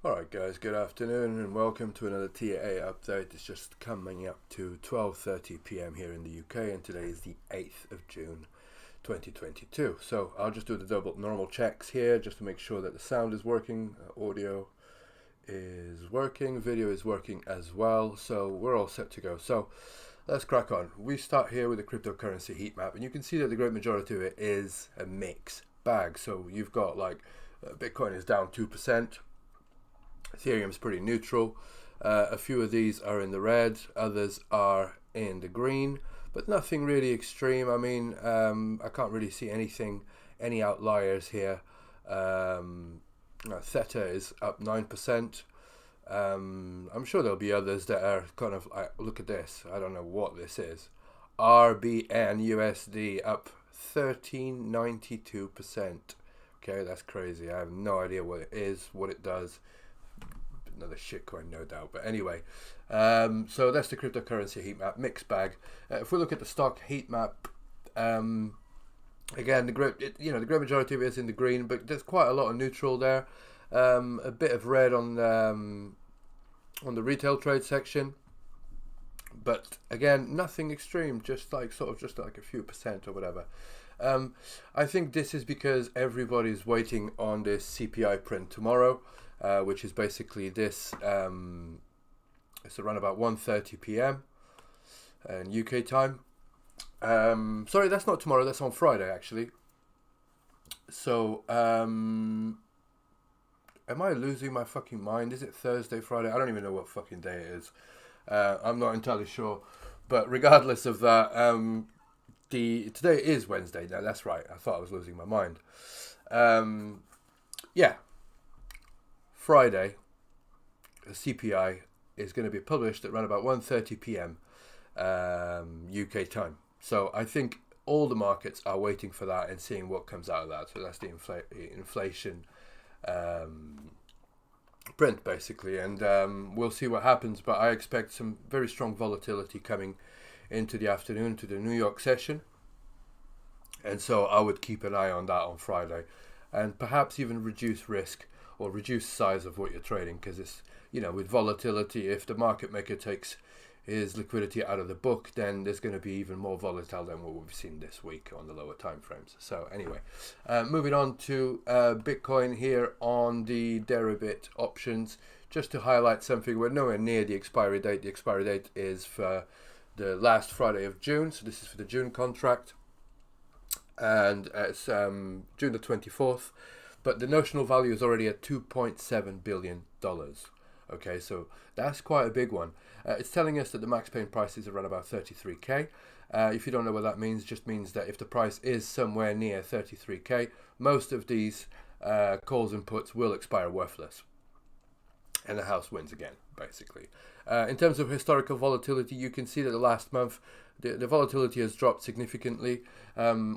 Alright guys, good afternoon and welcome to another TAA update. It's just coming up to 12:30 PM here in the UK and today is the 8th of June 2022. So I'll just do the double normal checks here just to make sure that the sound is working, audio is working, video is working as well. So we're all set to go. So let's crack on. We start here with the cryptocurrency heat map and you can see that the great majority of it is a mix bag. So you've got like Bitcoin is down 2%. Ethereum's pretty neutral. A few of these are in the red, others are in the green, but nothing really extreme. I mean, I can't really see any outliers here. Theta is up 9%. I'm sure there'll be others that are kind of like, look at this, I don't know what this is. RBN USD up 13.92%. Okay, that's crazy. I have no idea what it is, what it does. Another shitcoin, no doubt. But anyway, so that's the cryptocurrency heat map, mixed bag. If we look at the stock heat map, again, the great majority of it is in the green, but there's quite a lot of neutral there. A bit of red on the retail trade section, but again, nothing extreme. Just like a few percent or whatever. I think this is because everybody's waiting on this CPI print tomorrow. Which is basically this, it's around about 1:30 PM in UK time. Sorry, that's not tomorrow, that's on Friday actually. So, am I losing my fucking mind? Is it Thursday, Friday? I don't even know what fucking day it is. I'm not entirely sure. But regardless of that, today is Wednesday. Now, that's right. I thought I was losing my mind. Yeah. Friday, the CPI is going to be published at around about 1:30 PM UK time. So I think all the markets are waiting for that and seeing what comes out of that. So that's the inflation print basically, and we'll see what happens. But I expect some very strong volatility coming into the afternoon to the New York session, and so I would keep an eye on that on Friday, and perhaps even reduce risk or reduce size of what you're trading, because it's, with volatility, if the market maker takes his liquidity out of the book, then there's going to be even more volatile than what we've seen this week on the lower time frames. So anyway, moving on to Bitcoin here on the Deribit options, just to highlight something. We're nowhere near the expiry date. The expiry date is for the last Friday of June, so this is for the June contract, and it's June the 24th. But the notional value is already at $2.7 billion. Okay, so that's quite a big one. It's telling us that the max paying price is around about 33K. If you don't know what that means, it just means that if the price is somewhere near 33K, most of these calls and puts will expire worthless. And the house wins again, basically. In terms of historical volatility, you can see that the last month, the volatility has dropped significantly.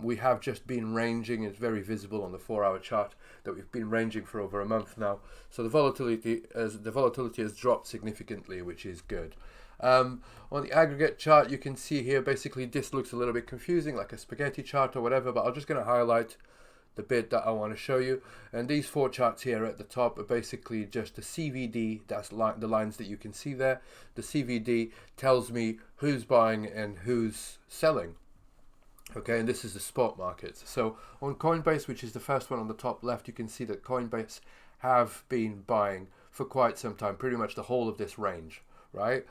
We have just been ranging. It's very visible on the 4-hour chart that we've been ranging for over a month now. So the volatility has dropped significantly, which is good. On the aggregate chart, you can see here, basically this looks a little bit confusing, like a spaghetti chart or whatever, but I'm just going to highlight the bit that I want to show you. And these 4 charts here at the top are basically just the CVD. That's the lines that you can see there. The CVD tells me who's buying and who's selling. Okay, and this is the spot markets. So on Coinbase, which is the first one on the top left, you can see that Coinbase have been buying for quite some time, pretty much the whole of this range, right?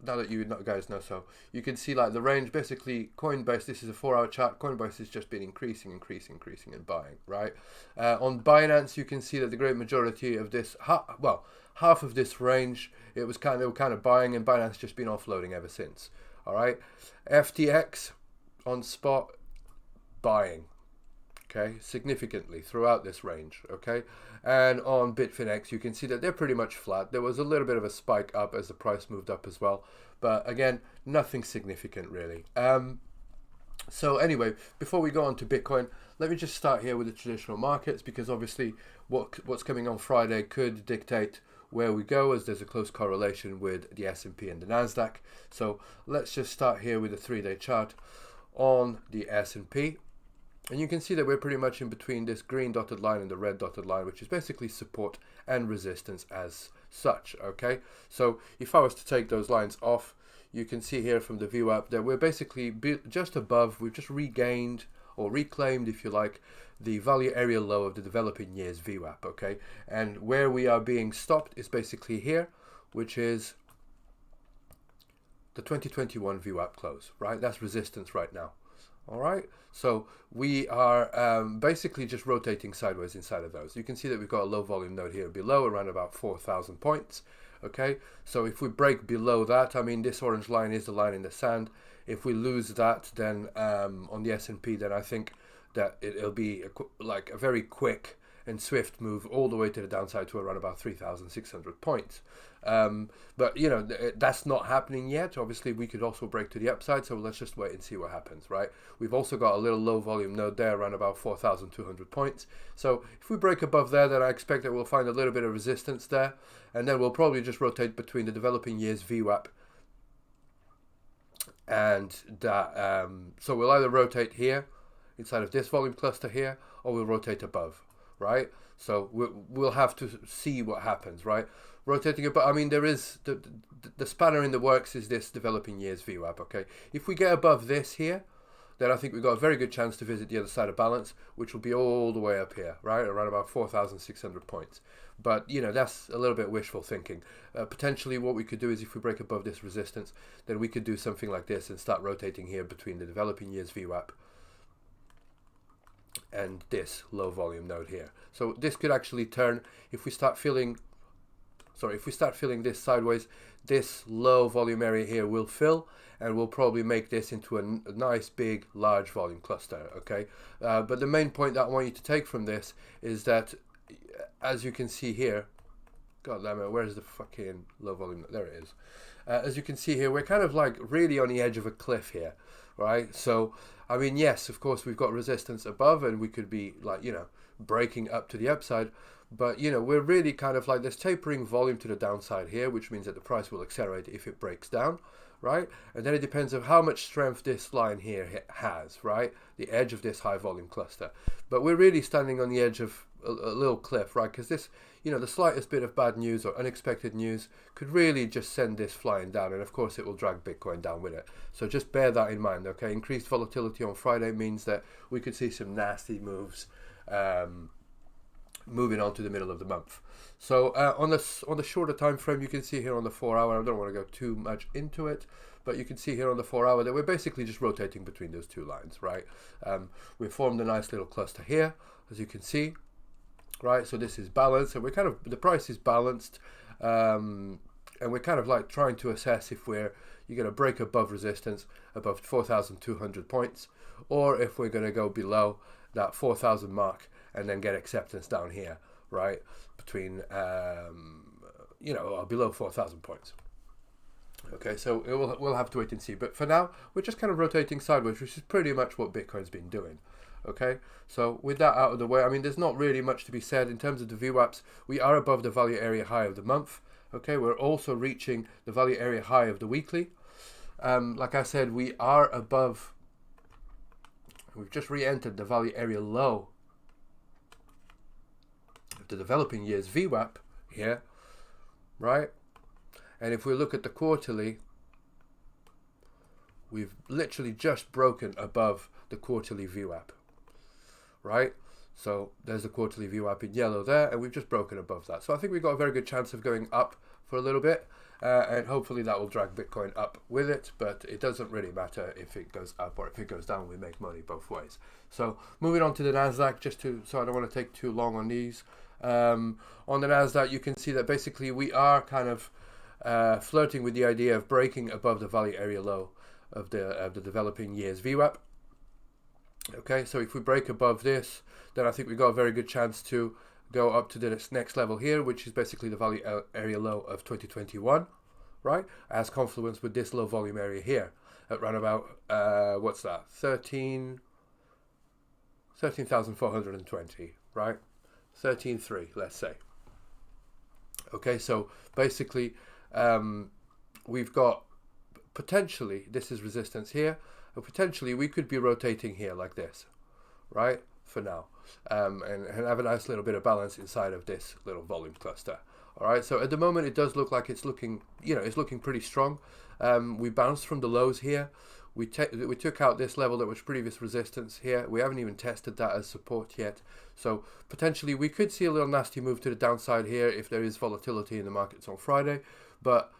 Now that you guys know, so you can see like the range, basically Coinbase, this is a 4-hour chart, Coinbase has just been increasing and buying, right? On Binance, you can see that the great majority of this, half of this range, it was kind of buying, and Binance just been offloading ever since, all right? FTX on spot, buying, okay, significantly throughout this range, okay? And on Bitfinex, you can see that they're pretty much flat. There was a little bit of a spike up as the price moved up as well, but again, nothing significant really. So anyway, before we go on to Bitcoin, let me just start here with the traditional markets, because obviously what's coming on Friday could dictate where we go, as there's a close correlation with the S&P and the Nasdaq. So let's just start here with the 3-day chart on the S&P. And you can see that we're pretty much in between this green dotted line and the red dotted line, which is basically support and resistance as such, okay? So if I was to take those lines off, you can see here from the VWAP that we're basically just above, we've just regained or reclaimed, if you like, the value area low of the developing years VWAP, okay? And where we are being stopped is basically here, which is the 2021 VWAP close, right? That's resistance right now. All right, so we are basically just rotating sideways inside of those. You can see that we've got a low volume node here below, around about 4,000 points. Okay, so if we break below that, I mean, this orange line is the line in the sand. If we lose that, then on the S&P, then I think that it'll be like a very quick and swift move all the way to the downside to around about 3,600 points. But you know, that's not happening yet. Obviously we could also break to the upside, so let's just wait and see what happens, right? We've also got a little low volume node there around about 4,200 points. So if we break above there, then I expect that we'll find a little bit of resistance there, and then we'll probably just rotate between the developing years VWAP and that. So we'll either rotate here inside of this volume cluster here, or we'll rotate above, right? So we'll have to see what happens, right? Rotating above, I mean, there is the spanner in the works is this developing years VWAP, okay? If we get above this here, then I think we've got a very good chance to visit the other side of balance, which will be all the way up here, right? Around about 4,600 points. But, you know, that's a little bit wishful thinking. Potentially what we could do is if we break above this resistance, then we could do something like this and start rotating here between the developing years VWAP and this low volume node here. So this could actually turn, if we start filling this sideways, this low volume area here will fill, and we'll probably make this into a nice big large volume cluster, okay? But the main point that I want you to take from this is that, as you can see here, god damn it, where's the fucking low volume? There it is. As you can see here, we're kind of like really on the edge of a cliff here, right? So I mean, yes, of course we've got resistance above, and we could be like, you know, breaking up to the upside. But, you know, we're really kind of like, there's tapering volume to the downside here, which means that the price will accelerate if it breaks down, right? And then it depends on how much strength this line here has, right? The edge of this high volume cluster. But we're really standing on the edge of a little cliff, right? Because this, you know, the slightest bit of bad news or unexpected news could really just send this flying down. And of course it will drag Bitcoin down with it. So just bear that in mind, okay? Increased volatility on Friday means that we could see some nasty moves moving on to the middle of the month. So on the shorter time frame, you can see here on the 4 hour, I don't want to go too much into it, but you can see here on the 4 hour that we're basically just rotating between those two lines, right? We formed a nice little cluster here, as you can see, right? So this is balanced, and we're kind of, the price is balanced, and we're kind of like trying to assess if you're going to break above resistance above 4,200 points, or if we're going to go below that 4,000 mark and then get acceptance down here, right, between you know, below 4,000 points. Okay, so we'll have to wait and see, but for now we're just kind of rotating sideways, which is pretty much what Bitcoin's been doing. Okay, so with that out of the way, I mean, there's not really much to be said in terms of the VWAPs. We are above the value area high of the month. Okay, we're also reaching the value area high of the weekly. Like I said, we are above, we've just re-entered the value area low of the developing years VWAP here, right? And if we look at the quarterly, we've literally just broken above the quarterly VWAP, right? So there's the quarterly VWAP in yellow there, and we've just broken above that. So I think we've got a very good chance of going up for a little bit, and hopefully that will drag Bitcoin up with it, but it doesn't really matter if it goes up or if it goes down. We make money both ways. So moving on to the Nasdaq, so I don't want to take too long on these. On the Nasdaq, you can see that basically we are kind of flirting with the idea of breaking above the value area low of the developing years VWAP. Okay, so if we break above this, then I think we've got a very good chance to go up to this next level here, which is basically the value area low of 2021, right? As confluence with this low volume area here at around about, what's that? 13,420, right? 13.3, let's say. Okay, so basically, we've got potentially, this is resistance here, and potentially we could be rotating here like this, right, for now, and have a nice little bit of balance inside of this little volume cluster. All right, so at the moment it does look like it's looking, it's looking pretty strong. We bounced from the lows here. We took out this level that was previous resistance here. We haven't even tested that as support yet. So potentially we could see a little nasty move to the downside here if there is volatility in the markets on Friday. But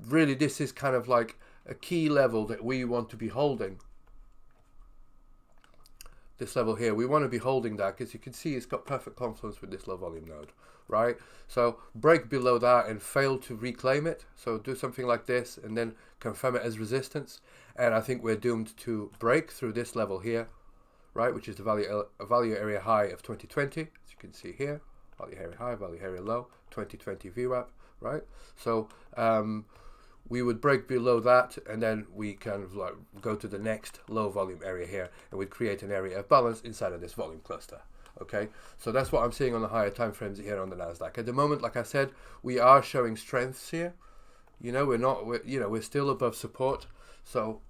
really this is kind of like a key level that we want to be holding. This level here, we want to be holding that because you can see it's got perfect confluence with this low volume node, right? So break below that and fail to reclaim it. So do something like this and then confirm it as resistance. And I think we're doomed to break through this level here, right? Which is the value area high of 2020, as you can see here, value area high, value area low, 2020 VWAP, right? So we would break below that and then we kind of like go to the next low volume area here and we'd create an area of balance inside of this volume cluster. Okay, so that's what I'm seeing on the higher time frames here on the Nasdaq. At the moment, like I said, we are showing strengths here. We're still above support, so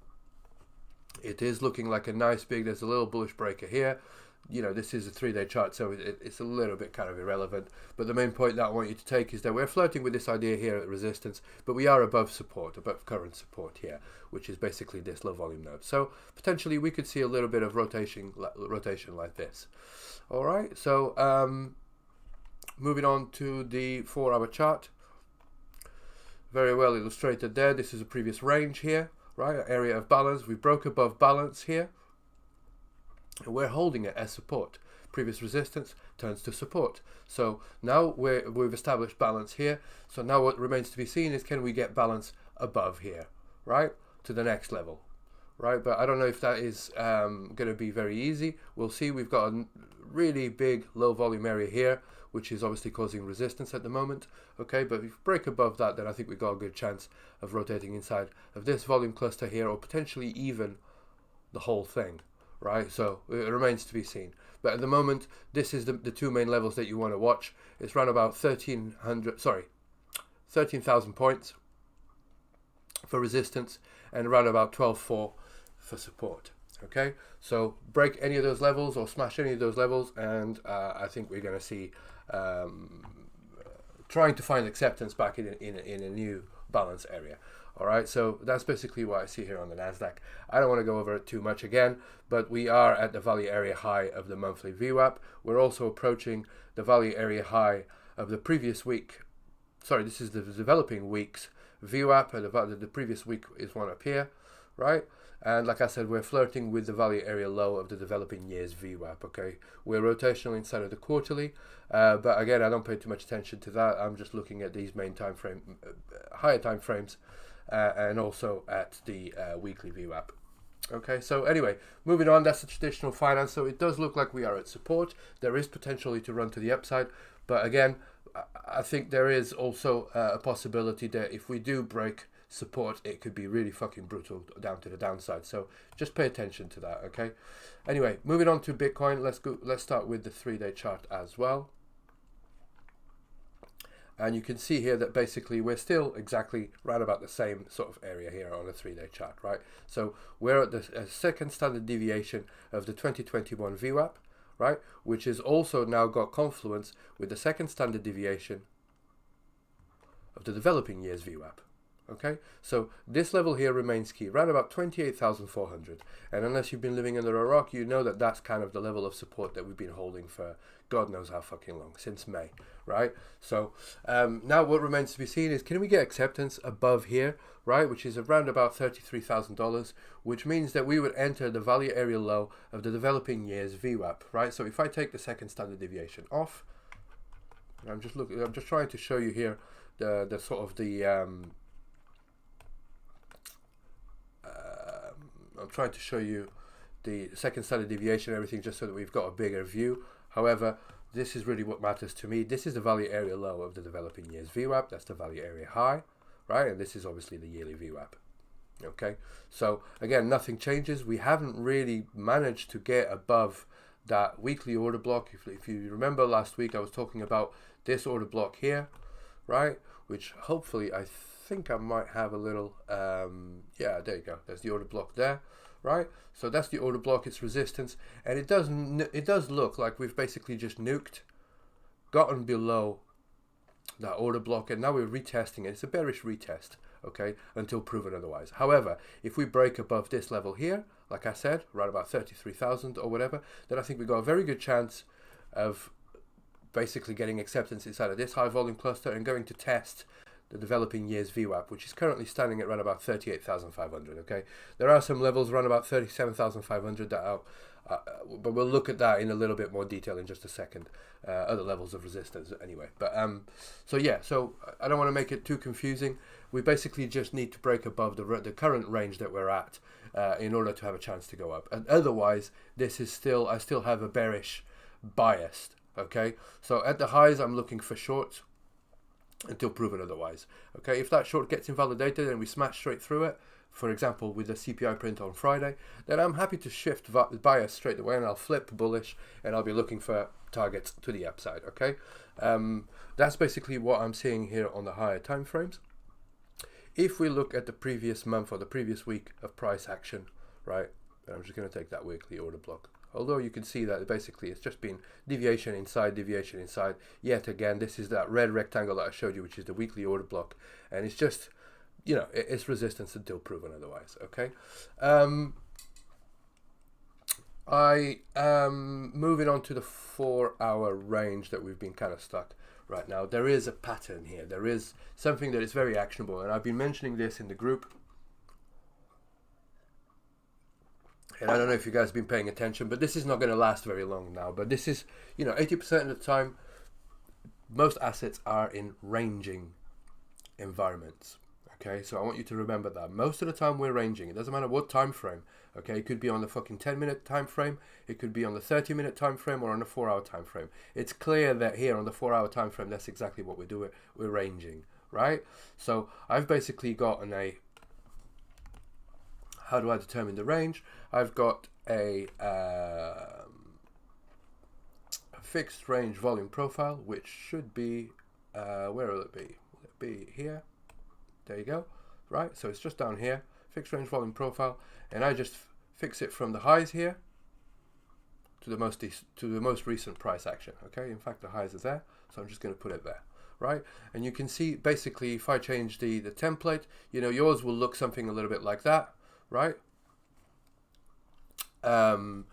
it is looking like a nice big, there's a little bullish breaker here. This is a 3-day chart, so it's a little bit kind of irrelevant. But the main point that I want you to take is that we're flirting with this idea here at resistance, but we are above support, above current support here, which is basically this low volume node. So potentially we could see a little bit of rotation like this. All right, so moving on to the 4-hour chart. Very well illustrated there. This is a previous range here, right? Area of balance. We broke above balance here. And we're holding it as support. Previous resistance turns to support. So now we've established balance here. So now what remains to be seen is, can we get balance above here, right? To the next level, right? But I don't know if that is going to be very easy. We'll see. We've got a really big low volume area here, which is obviously causing resistance at the moment. Okay, but if we break above that, then I think we've got a good chance of rotating inside of this volume cluster here, or potentially even the whole thing. Right, so it remains to be seen. But at the moment, this is the two main levels that you want to watch. It's around about 13,000 points for resistance and around about 12.4 for support. Okay, so break any of those levels or smash any of those levels, and I think we're going to see trying to find acceptance back in a new balance area. All right, so that's basically what I see here on the Nasdaq. I don't want to go over it too much again, but we are at the value area high of the monthly VWAP. We're also approaching the value area high of the previous week. Sorry, this is the developing week's VWAP, and the previous week is one up here, right? And like I said, we're flirting with the value area low of the developing year's VWAP. Okay, we're rotational inside of the quarterly, but again, I don't pay too much attention to that. I'm just looking at these main time frame, higher time frames. And also at the weekly VWAP. Okay, so anyway, moving on, that's the traditional finance. So it does look like we are at support. There is potentially to run to the upside, but again, I think there is also a possibility that if we do break support, it could be really fucking brutal down to the downside. So just pay attention to that, okay? Anyway, moving on to Bitcoin, let's start with the 3-day chart as well. And you can see here that basically we're still exactly right about the same sort of area here on a 3-day chart, right? So we're at the second standard deviation of the 2021 VWAP, right? Which has also now got confluence with the second standard deviation of the developing year's VWAP. Okay, so this level here remains key, around about 28,400. And unless you've been living under a rock, you know that that's kind of the level of support that we've been holding for God knows how fucking long, since May, right? So now what remains to be seen is, can we get acceptance above here, right? Which is around about $33,000, which means that we would enter the value area low of the developing year's VWAP, right? So if I take the second standard deviation off, I'm just trying to show you here the sort of the I'm trying to show you the second standard deviation and everything, just so that we've got a bigger view. However, this is really what matters to me. This is the value area low of the developing year's VWAP. That's the value area high, right? And this is obviously the yearly VWAP. Okay, so again, nothing changes. We haven't really managed to get above that weekly order block. If you remember last week, I was talking about this order block here, right? Which hopefully I think I might have a little, yeah, there you go. There's the order block there, right? So that's the order block, its resistance. And it does look like we've basically just nuked, gotten below that order block, and now we're retesting it. It's a bearish retest, okay, until proven otherwise. However, if we break above this level here, like I said, right about 33,000 or whatever, then I think we've got a very good chance of basically getting acceptance inside of this high volume cluster and going to test the developing years VWAP, which is currently standing at around about 38,500. Okay, there are some levels around about 37,500 that are, but we'll look at that in a little bit more detail in just a second. Other levels of resistance anyway. But so yeah, so I don't want to make it too confusing. We basically just need to break above the current range that we're at in order to have a chance to go up. And otherwise, this is still, I still have a bearish bias. Okay, so at the highs, I'm looking for shorts until proven otherwise. Okay, if that short gets invalidated and we smash straight through it, for example with the CPI print on Friday, then I'm happy to shift bias straight away and I'll flip bullish and I'll be looking for targets to the upside. Okay, that's basically what I'm seeing here on the higher time frames. If we look at the previous month or the previous week of price action, right, and I'm just going to take that weekly order block. Although you can see that basically it's just been deviation inside, deviation inside. Yet again, this is that red rectangle that I showed you, which is the weekly order block. And it's just, you know, it's resistance until proven otherwise, okay? I am moving on to the 4-hour range that we've been kind of stuck right now. There is a pattern here. There is something that is very actionable. And I've been mentioning this in the group. And I don't know if you guys have been paying attention, but this is not going to last very long now. But this is, you know, 80% of the time, most assets are in ranging environments. Okay, so I want you to remember that. Most of the time we're ranging. It doesn't matter what time frame. Okay, it could be on the fucking 10-minute time frame. It could be on the 30-minute time frame or on the 4-hour time frame. It's clear that here on the 4-hour time frame, that's exactly what we're doing. We're ranging, right? So I've basically gotten a... How do I determine the range? I've got a fixed range volume profile, which should be, where will it be? Will it be here? There you go, right? So it's just down here, fixed range volume profile, and I just fix it from the highs here to the most recent price action. Okay, in fact the highs are there, so I'm just going to put it there. Right, and you can see basically if I change the template, you know, yours will look something a little bit like that. Right, but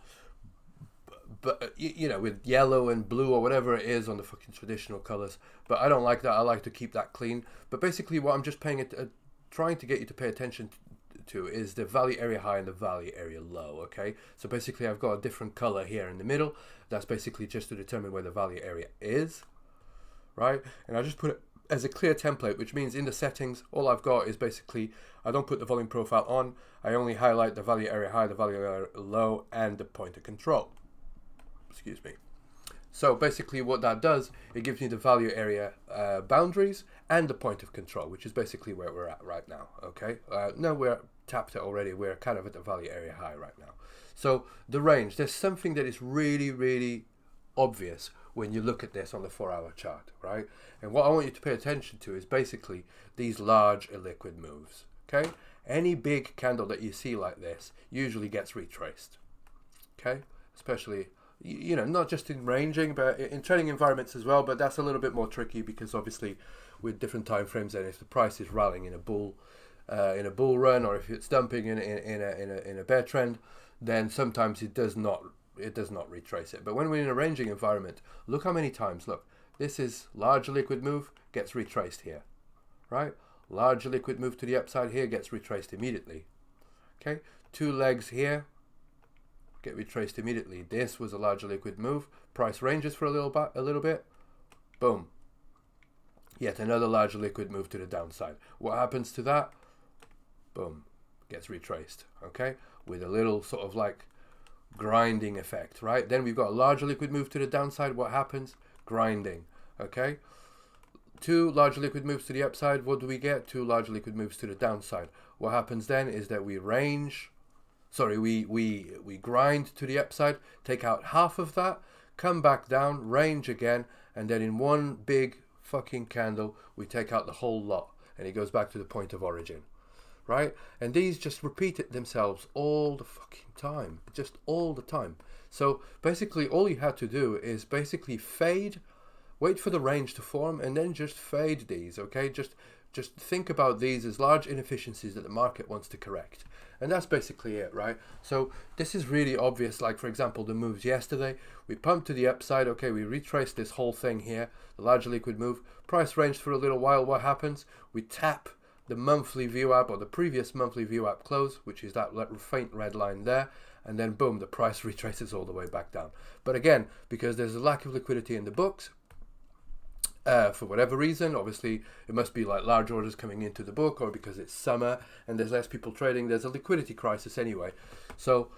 you know, with yellow and blue or whatever it is on the fucking traditional colors. But I don't like that. I like to keep that clean. But basically, what I'm just trying to get you to pay attention to is the value area high and the value area low. Okay, so basically, I've got a different color here in the middle. That's basically just to determine where the value area is. Right, and I just put it as a clear template, which means in the settings, all I've got is basically, I don't put the volume profile on, I only highlight the value area high, the value area low, and the point of control. Excuse me. So basically what that does, it gives me the value area boundaries and the point of control, which is basically where we're at right now, okay? No, we're tapped it already, we're kind of at the value area high right now. So the range, there's something that is really, really obvious when you look at this on the 4-hour chart, right? And what I want you to pay attention to is basically these large illiquid moves, okay? Any big candle that you see like this usually gets retraced, okay? Especially, you know, not just in ranging, but in trading environments as well, but that's a little bit more tricky because obviously with different time frames, and if the price is rallying in a bull run, or if it's dumping in a bear trend, then sometimes it does not retrace it. But when we're in a ranging environment, look how many times, look, this is large liquid move, gets retraced here, right? Large liquid move to the upside here, gets retraced immediately. Okay, 2 legs here, get retraced immediately. This was a large liquid move, price ranges for a little bit, boom. Yet another large liquid move to the downside. What happens to that? Boom, gets retraced, okay? With a little sort of like grinding effect, right? Then we've got a large liquid move to the downside. What happens? Grinding, okay? 2 large liquid moves to the upside. What do we get? 2 large liquid moves to the downside. What happens then is that we grind to the upside, take out half of that, come back down, range again, and then in one big fucking candle we take out the whole lot. and it goes back to the point of origin, right? And these just repeat it themselves all the fucking time, just all the time. So basically all you had to do is basically fade, wait for the range to form, and then just fade these, okay? Just think about these as large inefficiencies that the market wants to correct. And that's basically it, right? So this is really obvious. Like, for example, the moves yesterday, we pumped to the upside. Okay, we retraced this whole thing here, the large liquid move. Price ranged for a little while. What happens? We tap the monthly VWAP, or the previous monthly VWAP close, which is that faint red line there. And then boom, the price retraces all the way back down. But again, because there's a lack of liquidity in the books, for whatever reason, obviously it must be like large orders coming into the book, or because it's summer and there's less people trading, there's a liquidity crisis anyway. So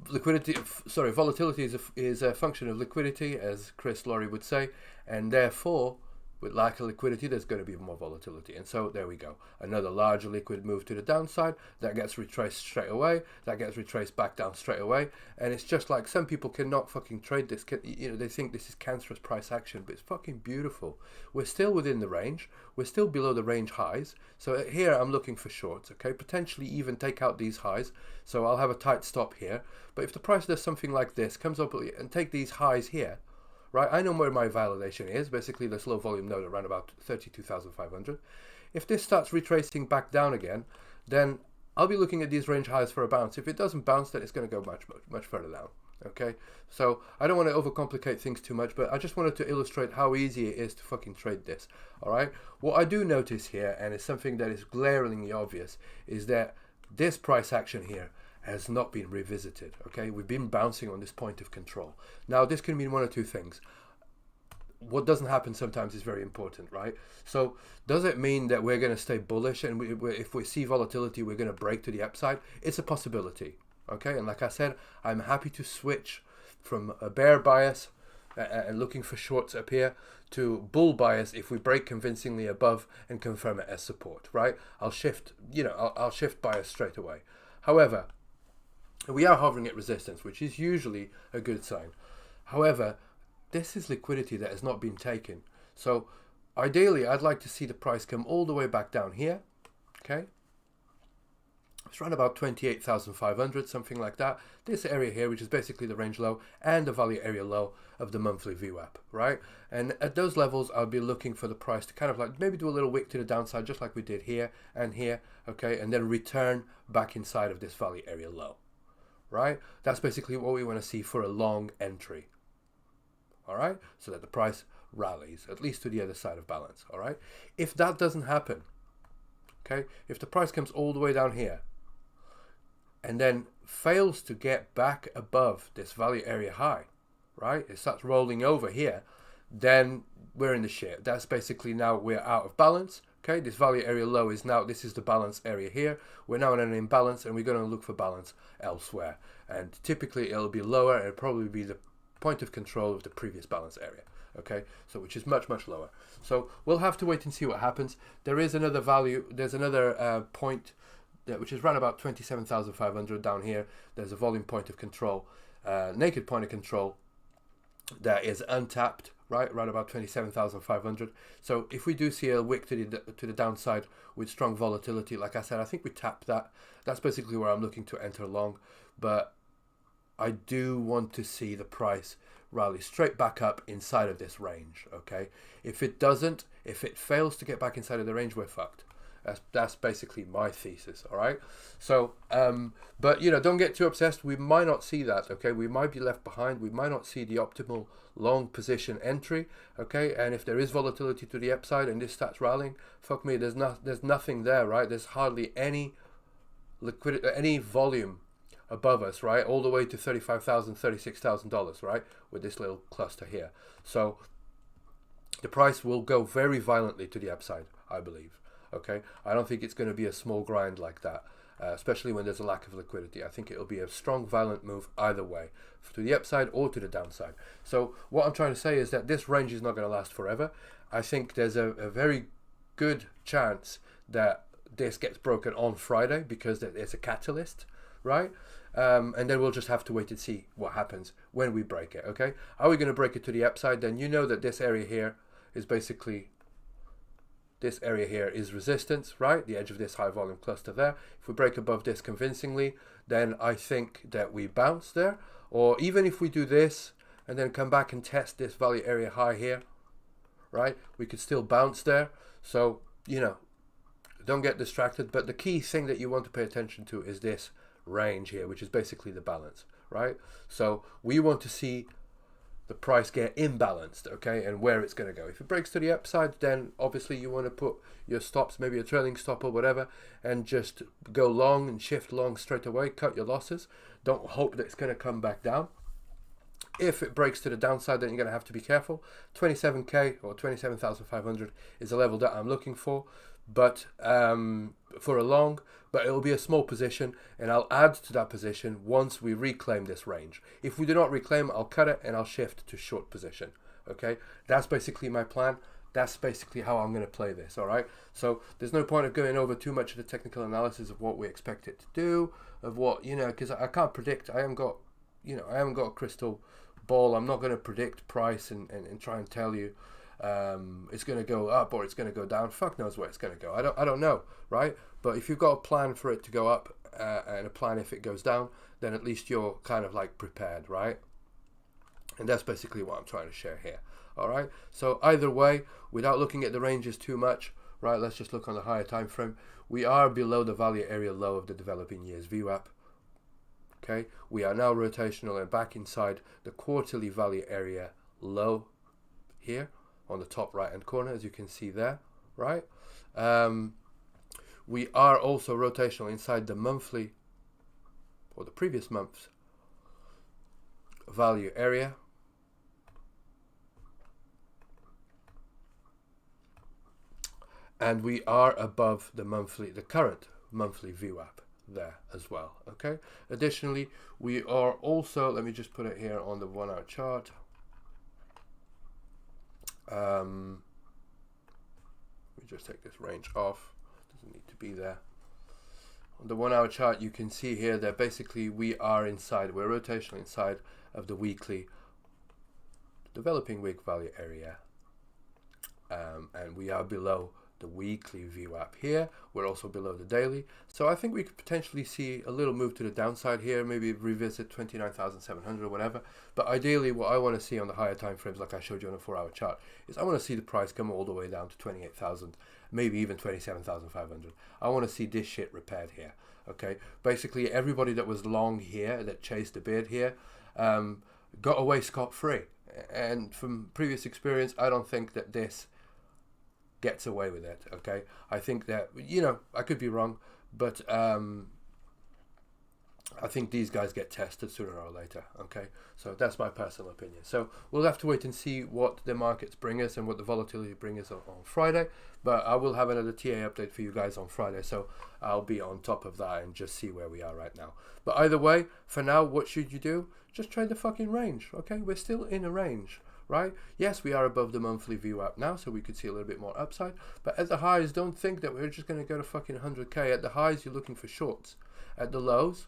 volatility is a function of liquidity, as Chris Laurie would say, and therefore with lack of liquidity there's going to be more volatility. And so there we go, another larger liquid move to the downside that gets retraced straight away, that gets retraced back down straight away. And it's just like, some people cannot fucking trade this, you know, they think this is cancerous price action, but it's fucking beautiful. We're still within the range, we're still below the range highs. So here I'm looking for shorts, okay, potentially even take out these highs. So I'll have a tight stop here. But if the price does something like this, comes up and take these highs here, right, I know where my validation is, basically this low volume node around about 32,500. If this starts retracing back down again, then I'll be looking at these range highs for a bounce. If it doesn't bounce, then it's going to go much further down, okay? So I don't want to overcomplicate things too much, but I just wanted to illustrate how easy it is to fucking trade this, all right? What I do notice here, and it's something that is glaringly obvious, is that this price action here has not been revisited, okay? We've been bouncing on this point of control. Now, this can mean one of two things. What doesn't happen sometimes is very important, right? So does it mean that we're going to stay bullish, and if we see volatility, we're going to break to the upside? It's a possibility, okay? And like I said, I'm happy to switch from a bear bias and looking for shorts up here to bull bias if we break convincingly above and confirm it as support, right? I'll shift, you know, I'll shift bias straight away. However, we are hovering at resistance, which is usually a good sign. However, this is liquidity that has not been taken. So ideally, I'd like to see the price come all the way back down here, okay? It's around about 28,500, something like that. This area here, which is basically the range low and the value area low of the monthly VWAP, right? And at those levels, I'll be looking for the price to kind of like maybe do a little wick to the downside, just like we did here and here, okay? And then return back inside of this value area low, right? That's basically what we want to see for a long entry, all right? So that the price rallies, at least to the other side of balance, all right? If that doesn't happen, okay, if the price comes all the way down here and then fails to get back above this value area high, right, it starts rolling over here, then we're in the shit. That's basically now we're out of balance. Okay, this value area low is now, this is the balance area here. We're now in an imbalance, and we're going to look for balance elsewhere. And typically it'll be lower, and it'll probably be the point of control of the previous balance area. Okay, so which is much lower. So we'll have to wait and see what happens. There is another value, there's another point, which is around about 27,500 down here. There's a volume point of control, naked point of control that is untapped, right about 27,500. So if we do see a wick to the downside with strong volatility, like I said, I think we tap that. That's basically where I'm looking to enter long. But I do want to see the price rally straight back up inside of this range, okay? If it doesn't, if it fails to get back inside of the range, we're fucked. That's basically my thesis, all right? So, but, you know, don't get too obsessed. We might not see that, okay? We might be left behind. We might not see the optimal long position entry, okay? And if there is volatility to the upside and this starts rallying, fuck me, there's nothing there, right? There's hardly any liquidity, any volume above us, right? All the way to $35,000, $36,000, right? With this little cluster here. So the price will go very violently to the upside, I believe. Okay, I don't think it's going to be a small grind like that, especially when there's a lack of liquidity. I think it'll be a strong, violent move either way, to the upside or to the downside. So what I'm trying to say is that this range is not going to last forever. I think there's a very good chance that this gets broken on Friday because it's a catalyst, right? And then we'll just have to wait and see what happens when we break it, okay? Are we going to break it to the upside? Then you know that this area here is basically this area here is resistance, right? The edge of this high volume cluster there. If we break above this convincingly, then I think that we bounce there. Or even if we do this and then come back and test this value area high here, right? We could still bounce there. So, you know, don't get distracted. But the key thing that you want to pay attention to is this range here, which is basically the balance, right? So we want to see the price get imbalanced, okay, and where it's going to go. If it breaks to the upside, then obviously you want to put your stops, maybe a trailing stop or whatever, and just go long and shift long straight away, cut your losses. Don't hope that it's going to come back down. If it breaks to the downside, then you're going to have to be careful. 27k or 27,500 is the level that I'm looking for, but for a long, but it will be a small position, and I'll add to that position once we reclaim this range. If we do not reclaim, I'll cut it and I'll shift to short position. Okay, that's basically my plan. That's basically how I'm going to play this. All right, so there's no point of going over too much of the technical analysis of what we expect it to do, of what, you know, because I can't predict. I haven't got, you know, I haven't got a crystal ball. I'm not going to predict price and try and tell you it's going to go up or it's going to go down. Fuck knows where it's going to go. I don't know, right? But if you've got a plan for it to go up and a plan if it goes down, then at least you're kind of like prepared, right? And that's basically what I'm trying to share here. All right, so either way, without looking at the ranges too much, right, let's just look on the higher time frame. We are below the value area low of the developing years VWAP. Okay, we are now rotational and back inside the quarterly value area low here on the top right hand corner, as you can see there, right? We are also rotational inside the monthly or the previous month's value area. And we are above the current monthly VWAP there as well, okay? Additionally, we are also, let me just put it here on the 1 hour chart. Let me just take this range off, doesn't need to be there. On the 1 hour chart, you can see here that basically we're rotational inside of the weekly developing week value area, and we are below the weekly VWAP here. We're also below the daily, so I think we could potentially see a little move to the downside here, maybe revisit 29,700 or whatever. But ideally, what I want to see on the higher time frames, like I showed you on a 4 hour chart, is I want to see the price come all the way down to 28,000, maybe even 27,500. I want to see this shit repaired here. Okay, basically everybody that was long here, that chased the bid here, got away scot-free. And from previous experience, I don't think that this gets away with it. Okay, I think that, you know, I could be wrong, but I think these guys get tested sooner or later. Okay, so that's my personal opinion. So we'll have to wait and see what the markets bring us and what the volatility bring us on Friday. But I will have another TA update for you guys on Friday, so I'll be on top of that and just see where we are right now. But either way, for now, what should you do? Just trade the fucking range. Okay, we're still in a range, right? Yes, we are above the monthly VWAP now, so we could see a little bit more upside. But at the highs, don't think that we're just going to go to fucking 100k. At the highs, you're looking for shorts. At the lows,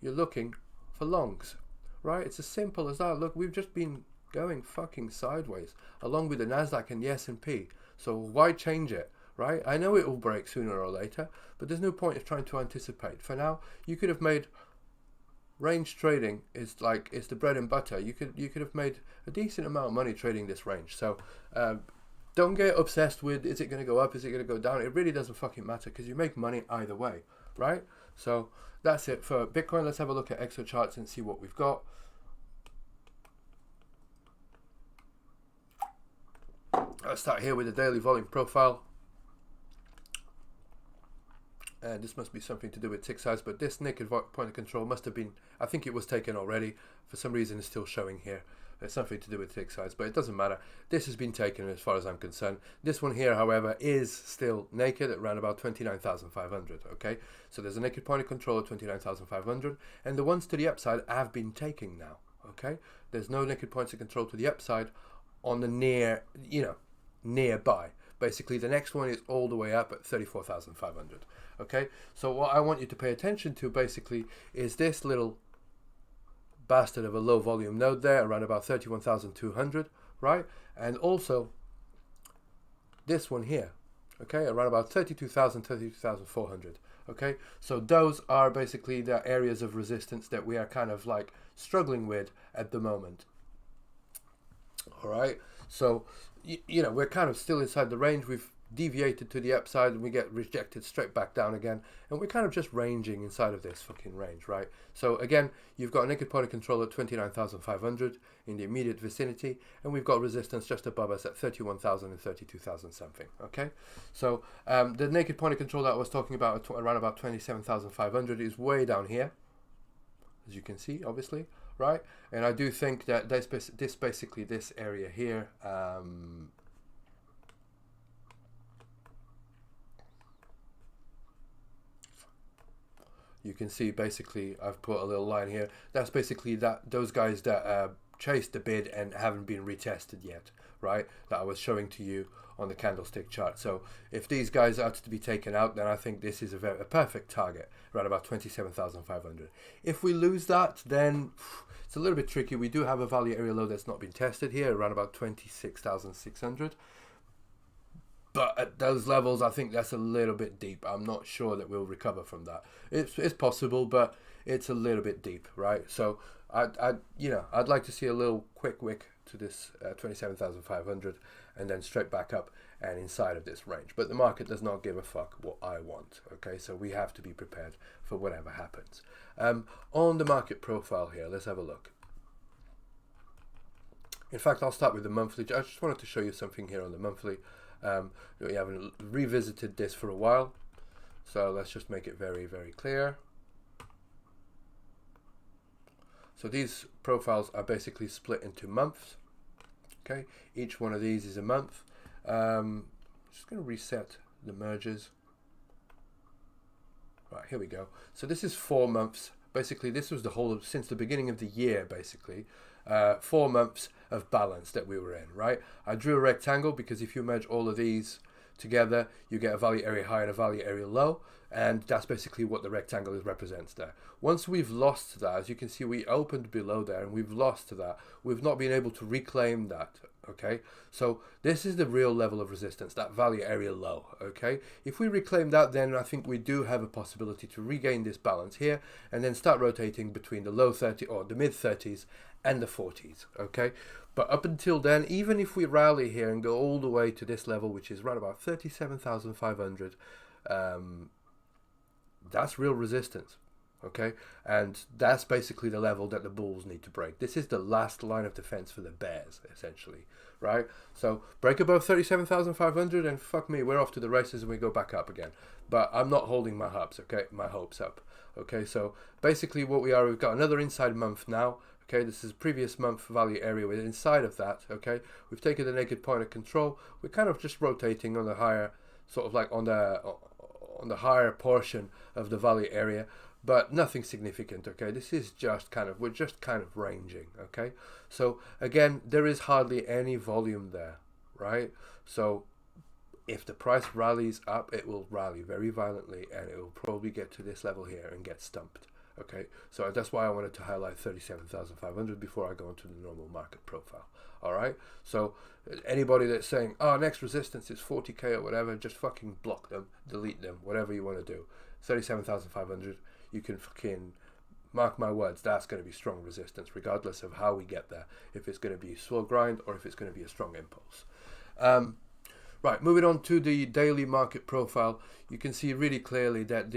you're looking for longs, right? It's as simple as that. Look, we've just been going fucking sideways along with the Nasdaq and the S&P. So why change it, right? I know it will break sooner or later, but there's no point of trying to anticipate. For now, you could have made range trading is like, it's the bread and butter. You could have made a decent amount of money trading this range. So don't get obsessed with, is it going to go up, is it going to go down? It really doesn't fucking matter, because you make money either way, right? So that's it for Bitcoin. Let's have a look at Exocharts and see what we've got. Let's start here with the daily volume profile. And this must be something to do with tick size, but this naked point of control must have been, I think it was taken already. For some reason it's still showing here. It's something to do with tick size, but it doesn't matter. This has been taken as far as I'm concerned. This one here, however, is still naked at around about 29,500, okay? So there's a naked point of control at 29,500, and the ones to the upside have been taken now, okay? There's no naked points of control to the upside on the nearby. Basically, the next one is all the way up at 34,500, okay? So what I want you to pay attention to, basically, is this little bastard of a low volume node there, around about 31,200, right? And also this one here, okay, around about 32,000, 32,400. Okay, so those are basically the areas of resistance that we are kind of like struggling with at the moment. All right, so you know, we're kind of still inside the range. We've deviated to the upside and we get rejected straight back down again, and we're kind of just ranging inside of this fucking range, right? So again, you've got a naked point of control at 29,500 in the immediate vicinity, and we've got resistance just above us at 31,000 and 32,000 something. Okay, so the naked point of control that I was talking about at around about 27,500 is way down here, as you can see, obviously, right? And I do think that this basically this area here, you can see basically I've put a little line here. That's basically those guys that chased the bid and haven't been retested yet, right? That I was showing to you on the candlestick chart. So if these guys are to be taken out, then I think this is a perfect target, around about 27,500. If we lose that, then it's a little bit tricky. We do have a value area low that's not been tested here, around about 26,600. But at those levels, I think that's a little bit deep. I'm not sure that we'll recover from that. It's possible, but it's a little bit deep, right? So I'd like to see a little quick wick to this 27,500 and then straight back up and inside of this range. But the market does not give a fuck what I want. Okay, so we have to be prepared for whatever happens. On the market profile here, let's have a look. In fact, I'll start with the monthly. I just wanted to show you something here on the monthly. We haven't revisited this for a while, so let's just make it very, very clear. So these profiles are basically split into months. Okay, each one of these is a month. Just going to reset the merges. Right, here we go. So this is 4 months. Basically, this was the whole of, since the beginning of the year, basically. 4 months of balance that we were in, right? I drew a rectangle because if you merge all of these together, you get a value area high and a value area low, and that's basically what the rectangle represents there. Once we've lost that, as you can see, we opened below there and we've lost that. We've not been able to reclaim that, okay? So this is the real level of resistance, that value area low, okay? If we reclaim that, then I think we do have a possibility to regain this balance here and then start rotating between the low 30 or the mid 30s and the 40s, okay? But up until then, even if we rally here and go all the way to this level, which is right about 37,500, that's real resistance, okay? And that's basically the level that the bulls need to break. This is the last line of defense for the bears, essentially, right? So break above 37,500 and fuck me, we're off to the races and we go back up again. But I'm not holding my hopes, okay? My hopes up, okay? So basically what we are, we've got another inside month now. Okay, this is previous month value area. We're inside of that. Okay, we've taken the naked point of control. We're kind of just rotating on the higher, sort of like on the higher portion of the value area, but nothing significant. Okay, this is just kind of, we're just kind of ranging. Okay, so again, there is hardly any volume there, right? So if the price rallies up, it will rally very violently, and it will probably get to this level here and get stumped. Okay, so that's why I wanted to highlight 37,500 before I go into the normal market profile. All right, so anybody that's saying, oh, next resistance is 40k or whatever, just fucking block them, delete them, whatever you want to do. 37,500, you can fucking mark my words, that's going to be strong resistance regardless of how we get there, if it's going to be a slow grind or if it's going to be a strong impulse. Right, moving on to the daily market profile, you can see really clearly that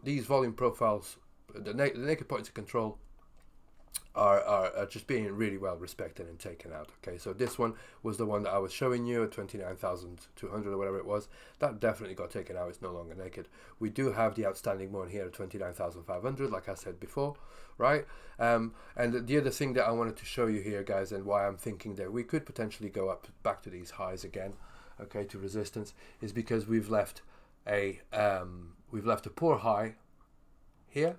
these volume profiles, the naked points of control are just being really well respected and taken out. Okay, so this one was the one that I was showing you at 29,200 or whatever it was. That definitely got taken out. It's no longer naked. We do have the outstanding one here at 29,500, like I said before, right? And the other thing that I wanted to show you here, guys, and why I'm thinking that we could potentially go up back to these highs again, okay, to resistance, is because we've left a poor high here,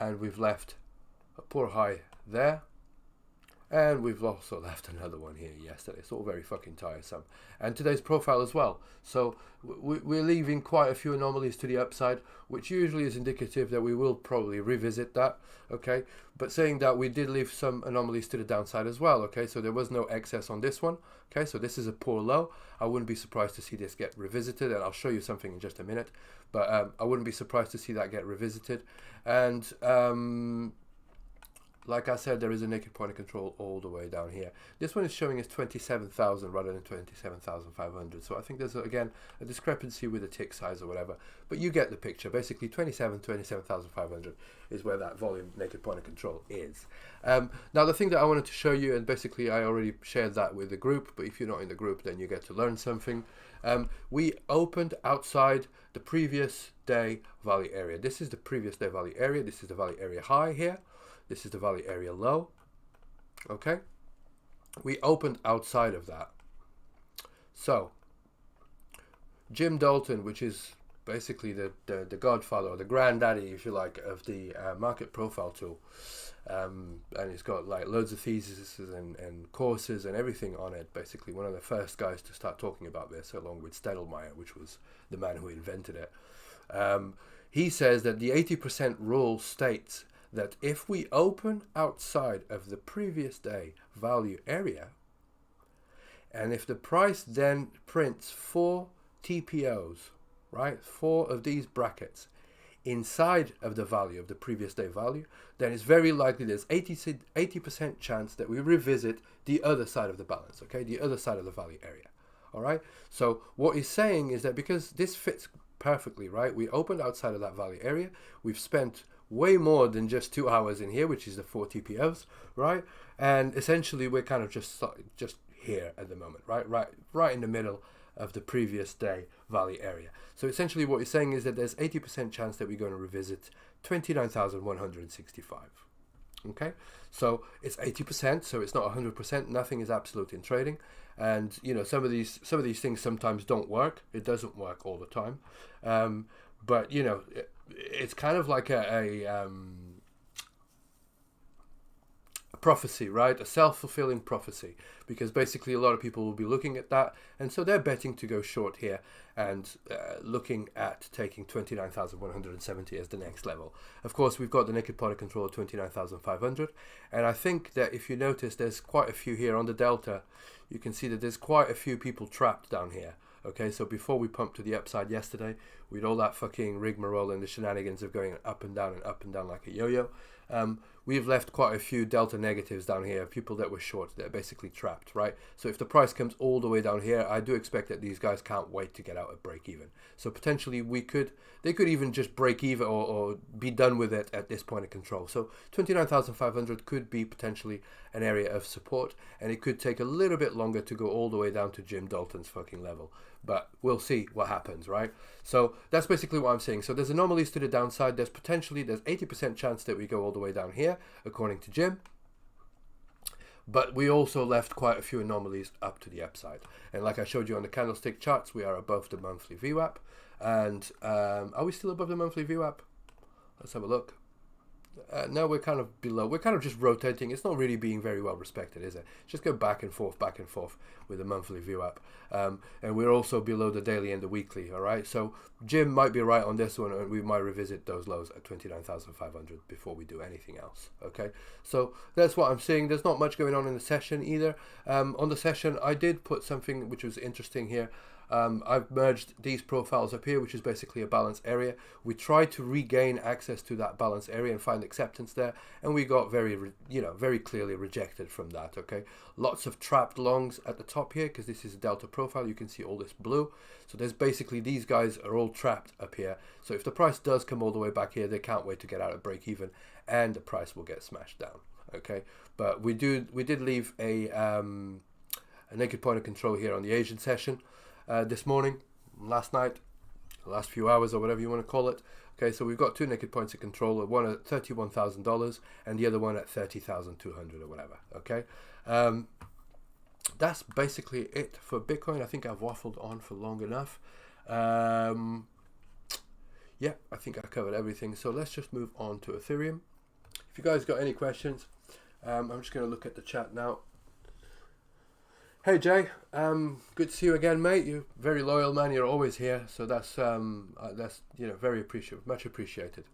and we've left a poor high there, And we've also left another one here yesterday. It's all very fucking tiresome. And today's profile as well. So we're leaving quite a few anomalies to the upside, which usually is indicative that we will probably revisit that, okay? But saying that, we did leave some anomalies to the downside as well, okay? So there was no excess on this one, okay? So this is a poor low. I wouldn't be surprised to see this get revisited, and I'll show you something in just a minute. But I wouldn't be surprised to see that get revisited. And like I said, there is a naked point of control all the way down here. This one is showing us 27,000 rather than 27,500. So I think there's, again, a discrepancy with the tick size or whatever. But you get the picture. Basically, 27,500 is where that volume naked point of control is. Now, the thing that I wanted to show you, and basically I already shared that with the group, but if you're not in the group, then you get to learn something. We opened outside the previous day value area. This is the previous day value area. This is the value area high here. This is the value area low, okay? We opened outside of that. So, Jim Dalton, which is basically the godfather, or the granddaddy, if you like, of the market profile tool, and he's got like loads of theses and courses and everything on it, basically one of the first guys to start talking about this, along with Stedelmeier, which was the man who invented it. He says that the 80% rule states that if we open outside of the previous day value area, and if the price then prints 4 TPOs, right, 4 of these brackets inside of the value of the previous day value, then it's very likely there's 80% chance that we revisit the other side of the balance, okay, the other side of the value area. All right, so what he's saying is that because this fits perfectly, right, we opened outside of that value area, we've spent way more than just 2 hours in here, which is the 4 TPOs, right? And essentially we're kind of just here at the moment, right in the middle of the previous day value area. So essentially what he's saying is that there's 80% chance that we're going to revisit 29,165. Okay, so it's 80%, so it's not 100%. Nothing is absolute in trading, and you know, some of these things sometimes don't work. It doesn't work all the time, but you know, it's kind of like a prophecy, right? A self-fulfilling prophecy, because basically a lot of people will be looking at that, and so they're betting to go short here and looking at taking 29,170 as the next level. Of course, we've got the naked point of control of 29,500, and I think that if you notice, there's quite a few here on the delta. You can see that there's quite a few people trapped down here. Okay, so before we pumped to the upside yesterday, with all that fucking rigmarole and the shenanigans of going up and down like a yo-yo, we've left quite a few delta negatives down here, people that were short, that are basically trapped, right? So if the price comes all the way down here, I do expect that these guys can't wait to get out at break even. So potentially they could even just break even or be done with it at this point of control. So 29,500 could be potentially an area of support, and it could take a little bit longer to go all the way down to Jim Dalton's fucking level. But we'll see what happens, right? So that's basically what I'm saying. So there's anomalies to the downside. There's 80% chance that we go all the way down here, according to Jim. But we also left quite a few anomalies up to the upside. And like I showed you on the candlestick charts, we are above the monthly VWAP. And are we still above the monthly VWAP? Let's have a look. No, we're kind of below. We're kind of just rotating. It's not really being very well respected, is it? Just go back and forth with the monthly VWAP. And we're also below the daily and the weekly, all right? So Jim might be right on this one, and we might revisit those lows at 29,500 before we do anything else, okay? So that's what I'm seeing. There's not much going on in the session either. On the session, I did put something which was interesting here. I've merged these profiles up here, which is basically a balance area. We tried to regain access to that balance area and find acceptance there, and we got very clearly rejected from that. Okay, lots of trapped longs at the top here, because this is a delta profile. You can see all this blue. So there's basically, these guys are all trapped up here. So if the price does come all the way back here, they can't wait to get out at break even, and the price will get smashed down. Okay, but we did leave a naked point of control here on the Asian session. This morning, last night, the last few hours, or whatever you want to call it. Okay, so we've got 2 naked points of control, one at $31,000 and the other one at $30,200 or whatever. Okay, that's basically it for Bitcoin. I think I've waffled on for long enough. Yeah, I think I covered everything. So let's just move on to Ethereum. If you guys got any questions, I'm just going to look at the chat now. Hey Jay, good to see you again, mate. You're very loyal, man. You're always here, so that's very appreciated, much appreciated.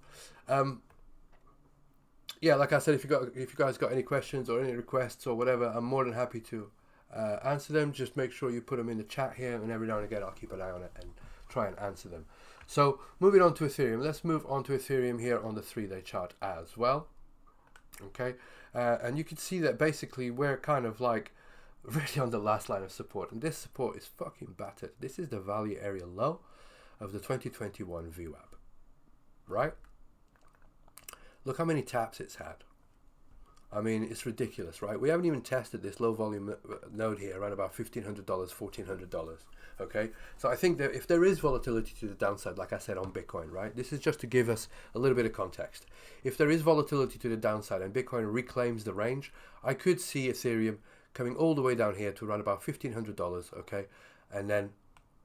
Yeah, like I said, if you guys got any questions or any requests or whatever, I'm more than happy to answer them. Just make sure you put them in the chat here, and every now and again I'll keep an eye on it and try and answer them. So moving on to Ethereum, let's move on to Ethereum here on the 3-day chart as well. Okay, and you can see that basically we're kind of like really on the last line of support, and this support is fucking battered. This is the value area low of the 2021 VWAP, right? Look how many taps it's had. I mean, it's ridiculous, right? We haven't even tested this low volume node here around about $1,500, $1,400. Okay, so I think that if there is volatility to the downside, like I said on Bitcoin, right? This is just to give us a little bit of context. If there is volatility to the downside and Bitcoin reclaims the range, I could see Ethereum coming all the way down here to around about $1,500, okay, and then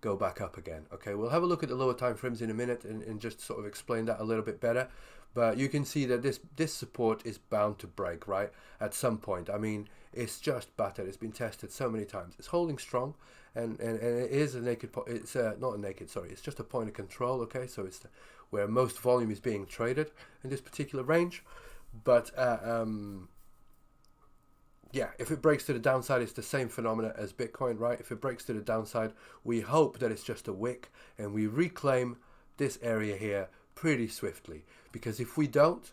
go back up again. Okay, we'll have a look at the lower time frames in a minute and just sort of explain that a little bit better. But you can see that this support is bound to break, right, at some point. I mean, it's just battered. It's been tested so many times. It's holding strong, and it is a naked. It's not a naked. Sorry, it's just a point of control. Okay, so it's where most volume is being traded in this particular range. But yeah, if it breaks to the downside, it's the same phenomena as Bitcoin, right? If it breaks to the downside, we hope that it's just a wick and we reclaim this area here pretty swiftly. Because if we don't,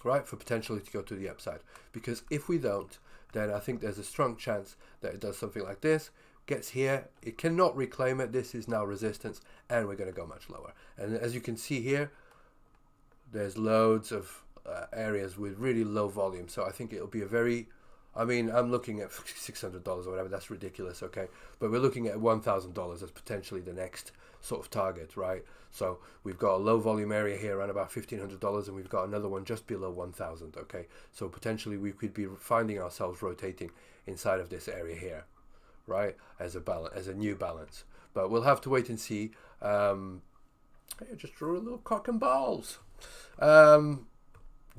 right, for potentially to go to the upside. Because if we don't, then I think there's a strong chance that it does something like this, gets here, it cannot reclaim it, this is now resistance, and we're going to go much lower. And as you can see here, there's loads of areas with really low volume. So I think it'll be a very... I mean, I'm looking at $600 or whatever. That's ridiculous, okay? But we're looking at $1,000 as potentially the next sort of target, right? So we've got a low volume area here around about $1,500, and we've got another one just below 1,000, okay? So potentially we could be finding ourselves rotating inside of this area here, right? As a new balance. But we'll have to wait and see. I just drew a little cock and balls.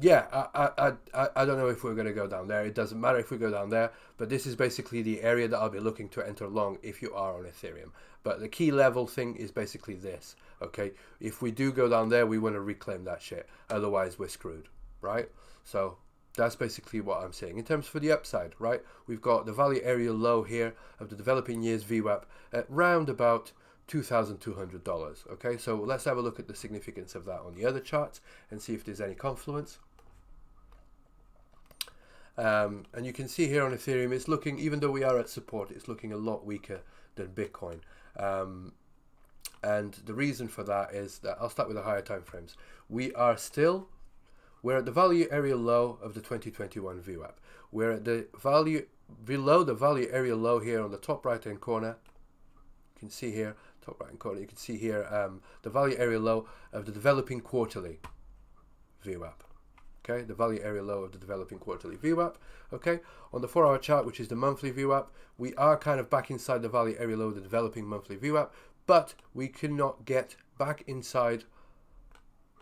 Yeah, I don't know if we're going to go down there. It doesn't matter if we go down there, but this is basically the area that I'll be looking to enter long if you are on Ethereum. But the key level thing is basically this, okay? If we do go down there, we want to reclaim that shit. Otherwise, we're screwed, right? So that's basically what I'm saying. In terms for the upside, right? We've got the value area low here of the developing years VWAP at round about $2,200, okay? So let's have a look at the significance of that on the other charts and see if there's any confluence. And you can see here on Ethereum, it's looking, even though we are at support, it's looking a lot weaker than Bitcoin. And the reason for that is that, I'll start with the higher time frames. We're at the value area low of the 2021 VWAP. We're at the value, below the value area low here on the top right hand corner. You can see here, top right hand corner, you can see here the value area low of the developing quarterly VWAP. Okay, the value area low of the developing quarterly VWAP. Okay, on the 4-hour chart, which is the monthly VWAP, we are kind of back inside the value area low of the developing monthly VWAP, but we cannot get back inside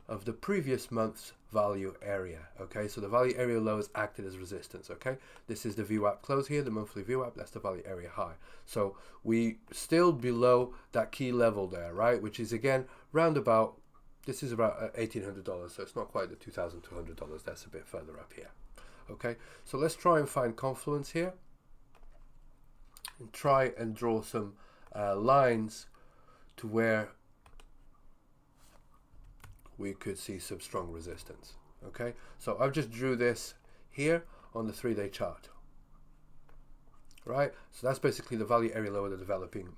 of the previous month's value area. Okay, so the value area low has acted as resistance. Okay, this is the VWAP close here, the monthly VWAP, that's the value area high. So we still below that key level there, right, which is again round about, this is about $1,800, so it's not quite the $2,200, that's a bit further up here. Okay, so let's try and find confluence here and try and draw some lines to where we could see some strong resistance. Okay, so I've just drew this here on the 3-day chart. Right, so that's basically the value area low of the developing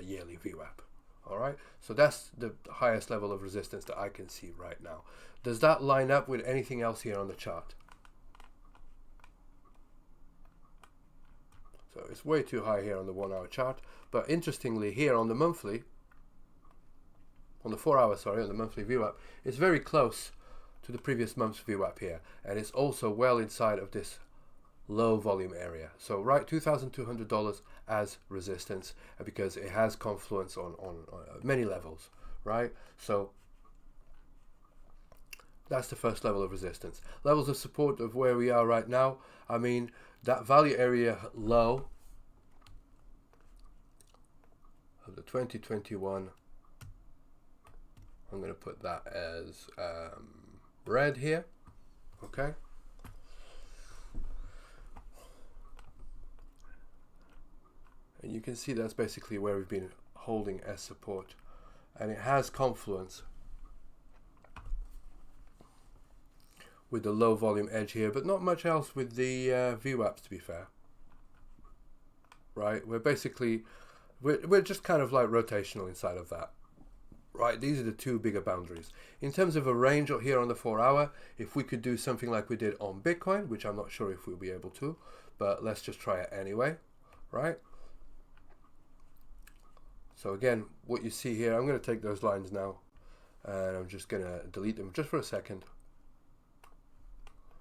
yearly VWAP. All right, so that's the highest level of resistance that I can see right now. Does that line up with anything else here on the chart? So it's way too high here on the 1-hour chart, but interestingly here on the monthly, on the 4-hour, sorry, on the monthly VWAP, it's very close to the previous month's VWAP here, and it's also well inside of this low volume area. So right, $2,200 as resistance, because it has confluence on many levels, right? So That's the first level of resistance. Levels of support of where we are right now, I mean, that value area low of the 2021, I'm going to put that as red here, okay? And you can see that's basically where we've been holding as support, and it has confluence with the low volume edge here, but not much else with the VWAPs, to be fair. Right, we're basically, we're just kind of like rotational inside of that. Right, these are the two bigger boundaries. In terms of a range out here on the 4 hour, if we could do something like we did on Bitcoin, which I'm not sure if we'll be able to, but let's just try it anyway, right? So again, what you see here, I'm going to take those lines now, and I'm just going to delete them just for a second.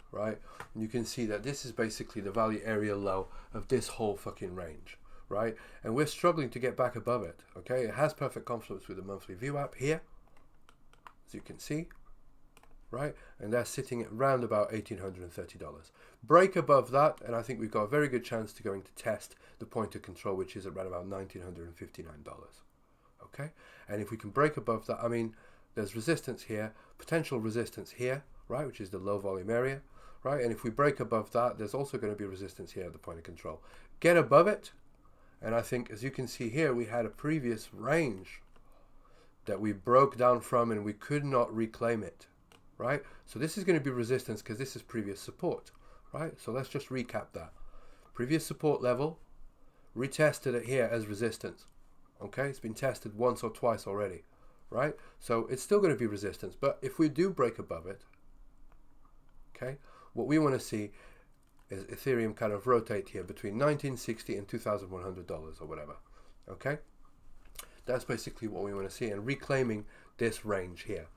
Right, and you can see that this is basically the value area low of this whole fucking range, right? And we're struggling to get back above it. Okay, it has perfect confluence with the monthly VWAP here, as you can see, right? And that's sitting at around about $1,830. Break above that, and I think we've got a very good chance to going to test the point of control, which is around about $1,959. Okay, and if we can break above that, I mean, there's resistance here, potential resistance here, right, which is the low volume area. Right, and if we break above that, there's also going to be resistance here at the point of control. Get above it, and I think, as you can see here, we had a previous range that we broke down from, and we could not reclaim it. Right, so this is going to be resistance because this is previous support. Right, so let's just recap that. Previous support level, retested it here as resistance. Okay, it's been tested once or twice already. Right, so it's still going to be resistance, but if we do break above it, okay, what we want to see is Ethereum kind of rotate here between $1,960 and $2,100 or whatever. Okay, that's basically what we want to see, and reclaiming this range here.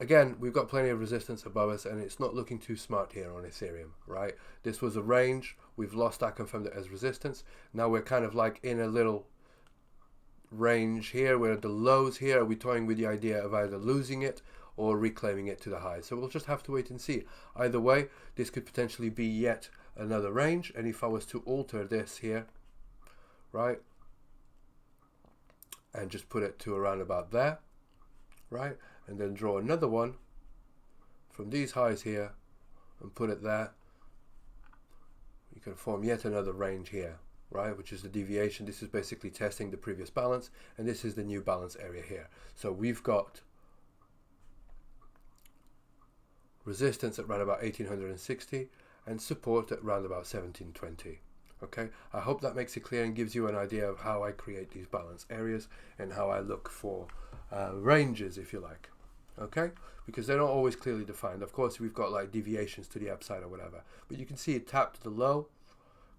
Again, we've got plenty of resistance above us, and it's not looking too smart here on Ethereum, right? This was a range. We've lost that, confirmed it as resistance. Now we're kind of like in a little range here. We're at the lows here. Are we toying with the idea of either losing it or reclaiming it to the high? So we'll just have to wait and see. Either way, this could potentially be yet another range. And if I was to alter this here, right, and just put it to around about there, right, and then draw another one from these highs here and put it there, you can form yet another range here, right, which is the deviation. This is basically testing the previous balance, and this is the new balance area here. So we've got resistance at around about 1860 and support at around about 1720. Okay, I hope that makes it clear and gives you an idea of how I create these balance areas and how I look for ranges, if you like. Okay, because they're not always clearly defined. Of course, we've got like deviations to the upside or whatever, but you can see it tapped the low,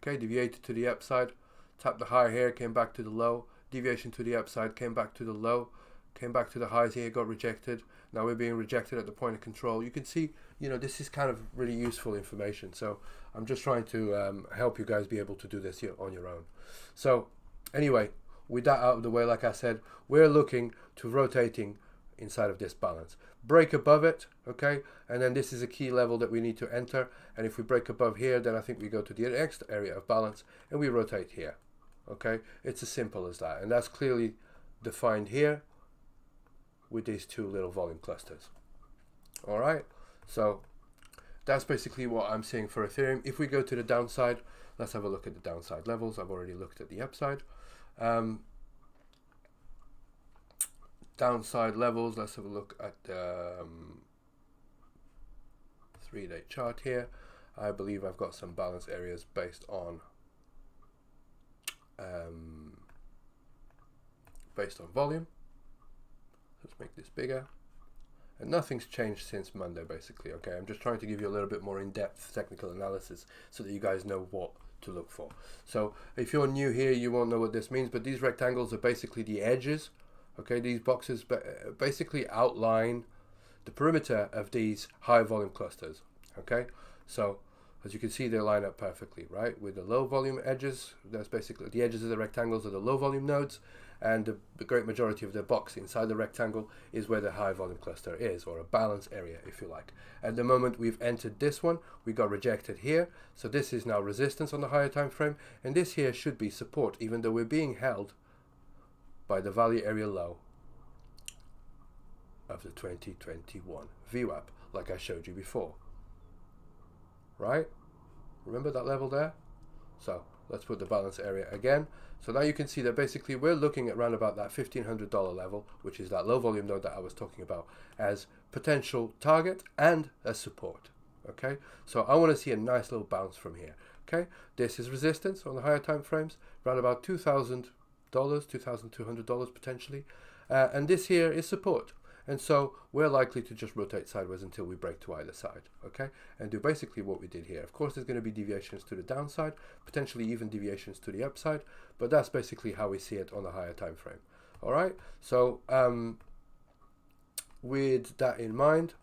okay, deviated to the upside, tapped the high here, came back to the low, deviation to the upside, came back to the low, came back to the highs here, got rejected. Now we're being rejected at the point of control. You can see, you know, this is kind of really useful information. So I'm just trying to help you guys be able to do this here on your own. So anyway, with that out of the way, like I said, we're looking to rotating inside of this balance. Break above it, okay, and then this is a key level that we need to enter. And if we break above here, then I think we go to the next area of balance and we rotate here. Okay, it's as simple as that, and that's clearly defined here with these two little volume clusters. All right, so that's basically what I'm seeing for Ethereum. If we go to the downside, let's have a look at the downside levels. I've already looked at the upside. Downside levels, let's have a look at the 3-day chart here. I believe I've got some balance areas based on volume. Let's make this bigger. And nothing's changed since Monday, basically. Okay, I'm just trying to give you a little bit more in-depth technical analysis so that you guys know what to look for. So if you're new here, you won't know what this means, but these rectangles are basically the edges. Okay, these boxes basically outline the perimeter of these high volume clusters. Okay, so As you can see, they line up perfectly, right? With the low volume edges, that's basically the edges of the rectangles are the low volume nodes, and the great majority of the box inside the rectangle is where the high volume cluster is, or a balance area, if you like. At the moment we've entered this one, we got rejected here, so this is now resistance on the higher time frame, and this here should be support, even though we're being held by the value area low of the 2021 VWAP, like I showed you before. Right? Remember that level there? So let's put the balance area again. So now you can see that basically we're looking at around about that $1,500 level, which is that low volume node that I was talking about, as potential target and as support. Okay, so I want to see a nice little bounce from here. Okay, this is resistance on the higher time frames, around about $2,000, $2,200 potentially, and this here is support. And so we're likely to just rotate sideways until we break to either side, okay? And do basically what we did here. Of course, there's going to be deviations to the downside, potentially even deviations to the upside, but that's basically how we see it on the higher time frame. All right, so with that in mind,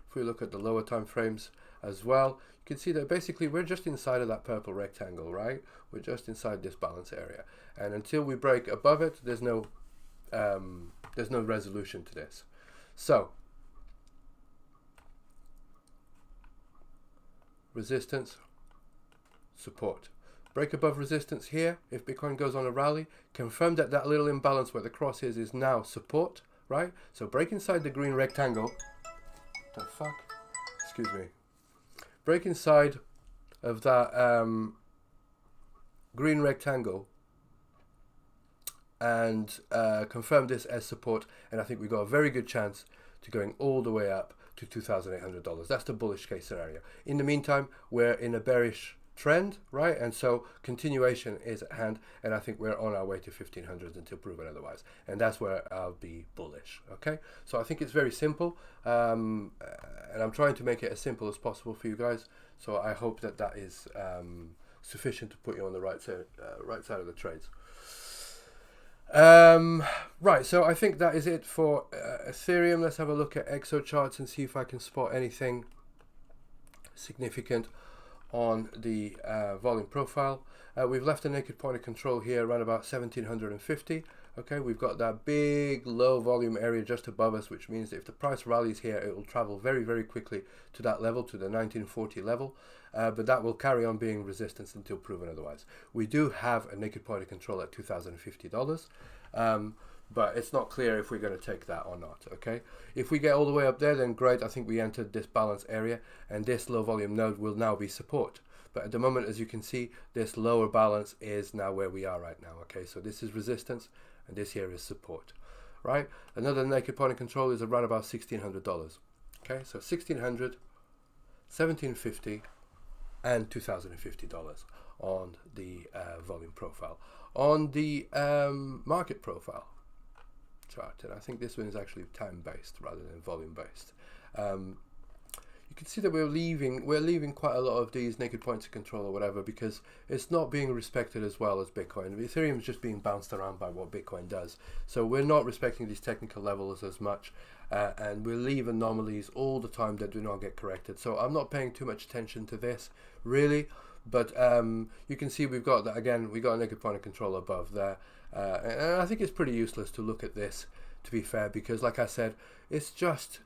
if we look at the lower time frames as well, you can see that basically we're just inside of that purple rectangle, right? We're just inside this balance area. And until we break above it, there's no resolution to this. So resistance, support, break above resistance here. If Bitcoin goes on a rally, confirm that that little imbalance where the cross is now support, right? So break inside the green rectangle. The fuck, excuse me, break inside of that green rectangle and confirm this as support, and I think we've got a very good chance to going all the way up to $2,800. That's the bullish case scenario. In the meantime, we're in a bearish trend, right? And so continuation is at hand, and I think we're on our way to 1500 until proven otherwise, and that's where I'll be bullish. Okay, so I think it's very simple, and I'm trying to make it as simple as possible for you guys, so I hope that that is sufficient to put you on the right side of the trades. Right, so I think that is it for Ethereum. Let's have a look at Exocharts and see if I can spot anything significant on the volume profile. We've left a naked point of control here around about 1750. Okay, we've got that big low volume area just above us, which means that if the price rallies here, it will travel very, very quickly to that level, to the 1940 level, but that will carry on being resistance until proven otherwise. We do have a naked point of control at $2,050, but it's not clear if we're going to take that or not. Okay, if we get all the way up there, then great. I think we entered this balance area, and this low volume node will now be support. But at the moment, as you can see, this lower balance is now where we are right now. Okay, so this is resistance, and this here is support, right? Another naked point of control is around about $1,600. Okay, so $1,600, $1,750, and $2,050 on the volume profile. On the market profile chart, and I think this one is actually time-based rather than volume-based. You can see that we're leaving quite a lot of these naked points of control or whatever, because it's not being respected as well as Bitcoin. Ethereum is just being bounced around by what Bitcoin does. So we're not respecting these technical levels as much, and we leave anomalies all the time that do not get corrected. So I'm not paying too much attention to this, really. But you can see we've got that again. We got a naked point of control above there, and I think it's pretty useless to look at this, to be fair, because like I said, it's just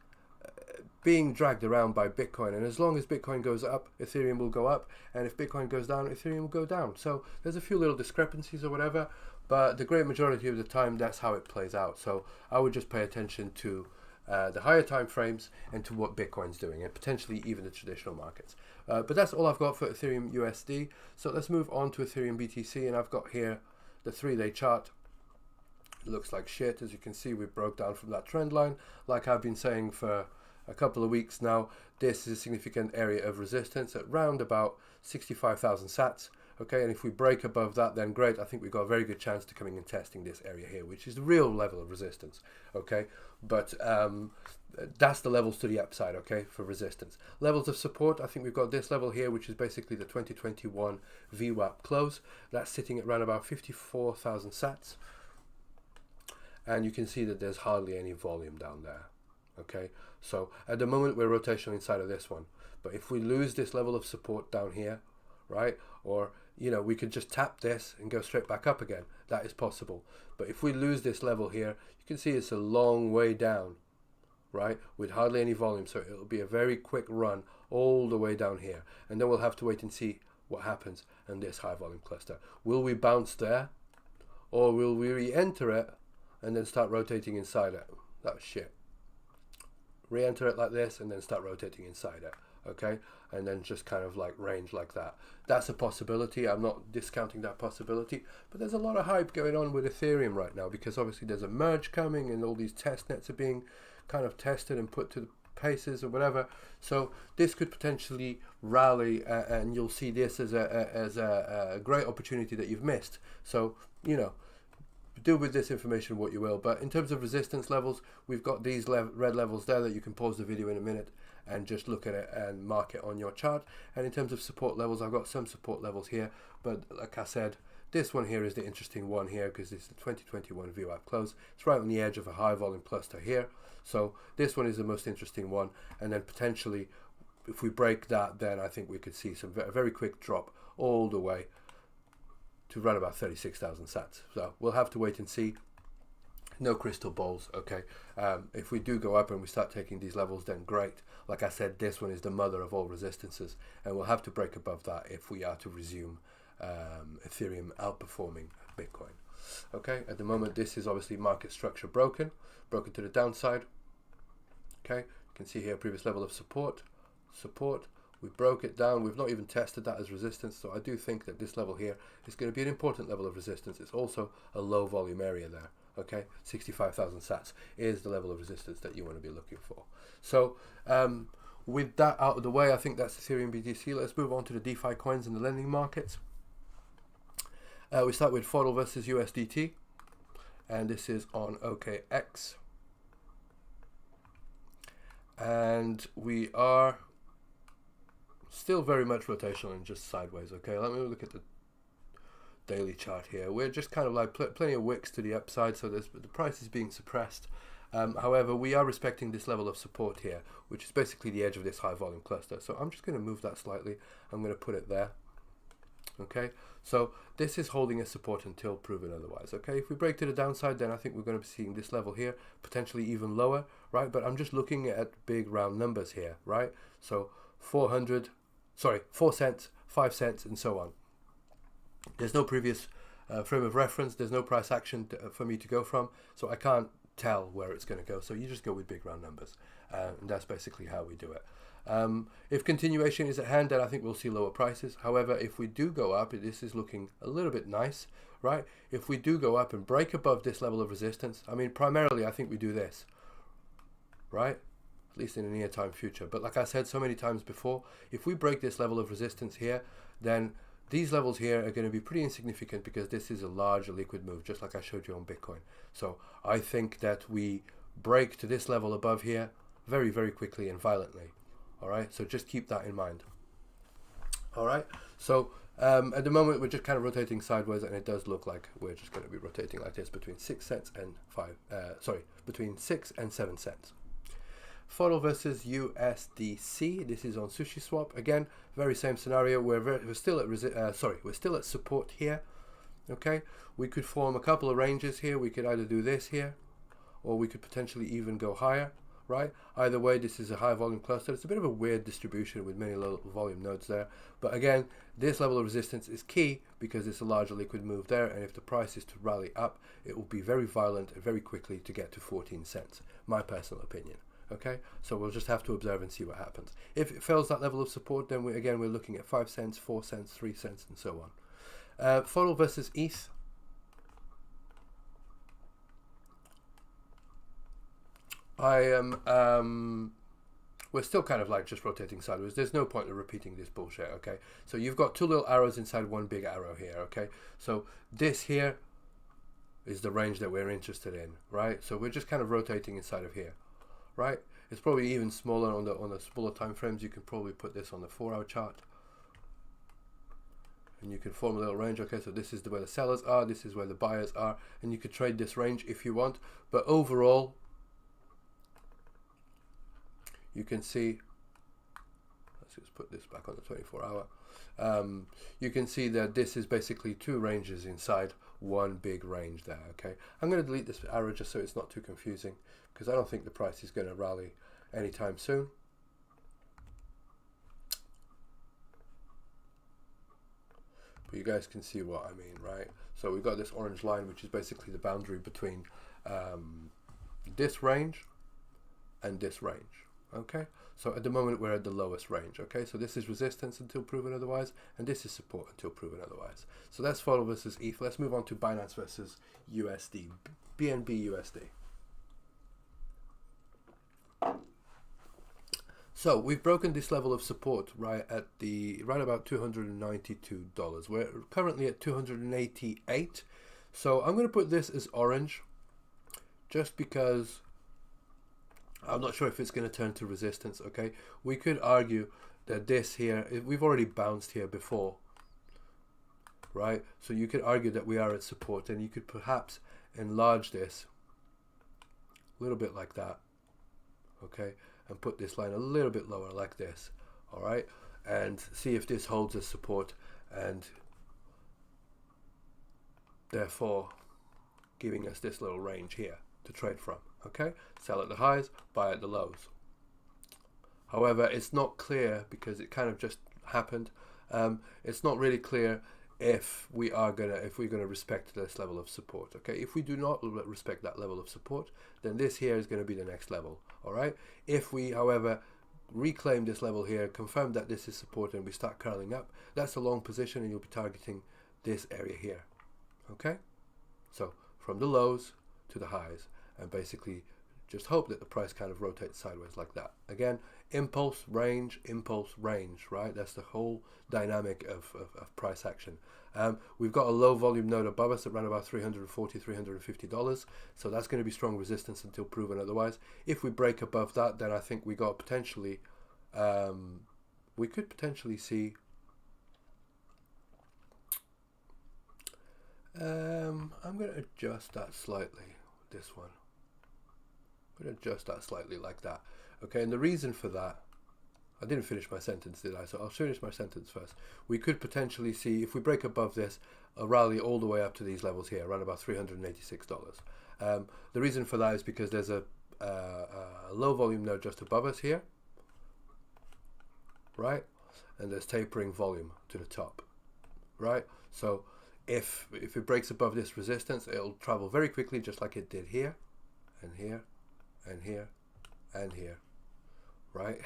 being dragged around by Bitcoin, and as long as Bitcoin goes up, Ethereum will go up, and if Bitcoin goes down, Ethereum will go down. So there's a few little discrepancies or whatever, but the great majority of the time that's how it plays out. So I would just pay attention to the higher time frames and to what Bitcoin's doing, and potentially even the traditional markets. But that's all I've got for Ethereum USD. So let's move on to Ethereum BTC, and I've got here the 3-day chart. It looks like shit. As you can see, we broke down from that trend line. Like I've been saying for a couple of weeks now, this is a significant area of resistance at round about 65,000 sats. Okay, and if we break above that, then great. I think we've got a very good chance to coming and testing this area here, which is the real level of resistance. Okay, but that's the levels to the upside. Okay, for resistance. Levels of support, I think we've got this level here, which is basically the 2021 VWAP close. That's sitting at around about 54,000 sats, and you can see that there's hardly any volume down there. Okay, so at the moment we're rotational inside of this one, but if we lose this level of support down here, right, or you know, we could just tap this and go straight back up again. That is possible. But if we lose this level here, you can see it's a long way down, right, with hardly any volume. So it'll be a very quick run all the way down here, and then we'll have to wait and see what happens in this high volume cluster. Will we bounce there, or will we re-enter it and then start rotating inside it? That's shit. Re-enter it like this and then start rotating inside it. Okay, and then just kind of like range like that. That's a possibility. I'm not discounting that possibility, but there's a lot of hype going on with Ethereum right now, because obviously there's a merge coming and all these test nets are being kind of tested and put to the paces or whatever. So this could potentially rally, and you'll see this as a great opportunity that you've missed. So, you know, do with this information what you will. But in terms of resistance levels, we've got these red levels there that you can pause the video in a minute and just look at it and mark it on your chart. And in terms of support levels, I've got some support levels here, but like I said, this one here is the interesting one here, because it's the 2021 VWAP close. It's right on the edge of a high volume cluster here. So this one is the most interesting one, and then potentially if we break that, then I think we could see some very quick drop all the way to around about 36,000 sats. So we'll have to wait and see. No crystal balls, okay. If we do go up and we start taking these levels, then great. Like I said, this one is the mother of all resistances, and we'll have to break above that if we are to resume Ethereum outperforming Bitcoin. Okay, at the moment this is obviously market structure broken to the downside. Okay, you can see here previous level of support. We broke it down. We've not even tested that as resistance, so I do think that this level here is going to be an important level of resistance. It's also a low volume area there. Okay, 65,000 sats is the level of resistance that you want to be looking for. So with that out of the way, I think that's Ethereum BTC. Let's move on to the DeFi coins and the lending markets. We start with FODL versus USDT, and this is on OkEx. And we are still very much rotational and just sideways. Okay, let me look at the daily chart here. We're just kind of like plenty of wicks to the upside, so the price is being suppressed. However, we are respecting this level of support here, which is basically the edge of this high volume cluster. So I'm just going to move that slightly. I'm going to put it there. Okay, so this is holding a support until proven otherwise. Okay, if we break to the downside, then I think we're going to be seeing this level here, potentially even lower, right? But I'm just looking at big round numbers here, right? So 4 cents, 5 cents, and so on. There's no previous frame of reference. There's no price action for me to go from, so I can't tell where it's going to go. So you just go with big round numbers, and that's basically how we do it. If continuation is at hand, then I think we'll see lower prices. However, if we do go up, this is looking a little bit nice, right? If we do go up and break above this level of resistance, I mean, primarily I think we do this, right? At least in the near time future. But like I said so many times before, if we break this level of resistance here, then these levels here are going to be pretty insignificant, because this is a large liquid move, just like I showed you on Bitcoin. So I think that we break to this level above here very, very quickly and violently. All right, so just keep that in mind. All right, so at the moment we're just kind of rotating sideways, and it does look like we're just going to be rotating like this between 6 cents and between 6 and 7 cents. FODL versus USDC. This is on SushiSwap. Again, very same scenario. We're still at support here. Okay, we could form a couple of ranges here. We could either do this here, or we could potentially even go higher. Right? Either way, this is a high volume cluster. It's a bit of a weird distribution with many low volume nodes there. But again, this level of resistance is key, because it's a larger liquid move there. And if the price is to rally up, it will be very violent and very quickly to get to 14 cents. My personal opinion. Okay, so we'll just have to observe and see what happens. If it fails that level of support, then we're looking at 5 cents, 4 cents, 3 cents, and so on. FODL versus ETH. We're still kind of like just rotating sideways. There's no point in repeating this bullshit, okay? So you've got two little arrows inside one big arrow here, okay? So this here is the range that we're interested in, right? So we're just kind of rotating inside of here, right? It's probably even smaller on the smaller time frames. You can probably put this on the 4-hour chart, and you can form a little range. Okay, so this is where the sellers are, this is where the buyers are, and you could trade this range if you want. But overall, you can see, let's just put this back on the 24-hour. You can see that this is basically two ranges inside one big range there. Okay, I'm going to delete this arrow just so it's not too confusing, because I don't think the price is going to rally anytime soon. But you guys can see what I mean, right? So we've got this orange line, which is basically the boundary between this range and this range. Okay, so at the moment we're at the lowest range. Okay, so this is resistance until proven otherwise, and this is support until proven otherwise. So that's FODL versus ETH. Let's move on to Binance versus USD, BNB USD. So we've broken this level of support right about $292. We're currently at 288. So I'm going to put this as orange, just because I'm not sure if it's going to turn to resistance. Okay, we could argue that this here, we've already bounced here before, right? So you could argue that we are at support, and you could perhaps enlarge this a little bit like that, okay, and put this line a little bit lower like this, all right, and see if this holds as support, and therefore giving us this little range here to trade from. Okay, sell at the highs, buy at the lows. However, it's not clear, because it kind of just happened. It's not really clear if we're gonna respect this level of support. Okay, if we do not respect that level of support, then this here is going to be the next level. All right, if we, however, reclaim this level here, confirm that this is support, and we start curling up, that's a long position, and you'll be targeting this area here. Okay, so from the lows to the highs, and basically just hope that the price kind of rotates sideways like that. Again, impulse, range, right? That's the whole dynamic of price action. We've got a low volume node above us at around about $340, $350. So that's going to be strong resistance until proven otherwise. If we break above that, then I think we got potentially, we could potentially see, I'm going to adjust that slightly, this one. I'm going to adjust that slightly like that. Okay, and the reason for that, I didn't finish my sentence, did I? So I'll finish my sentence first. We could potentially see, if we break above this, a rally all the way up to these levels here, around about $386. The reason for that is because there's a low volume node just above us here, right? And there's tapering volume to the top, right? So if it breaks above this resistance, it'll travel very quickly, just like it did here, and here, and here, and here, right?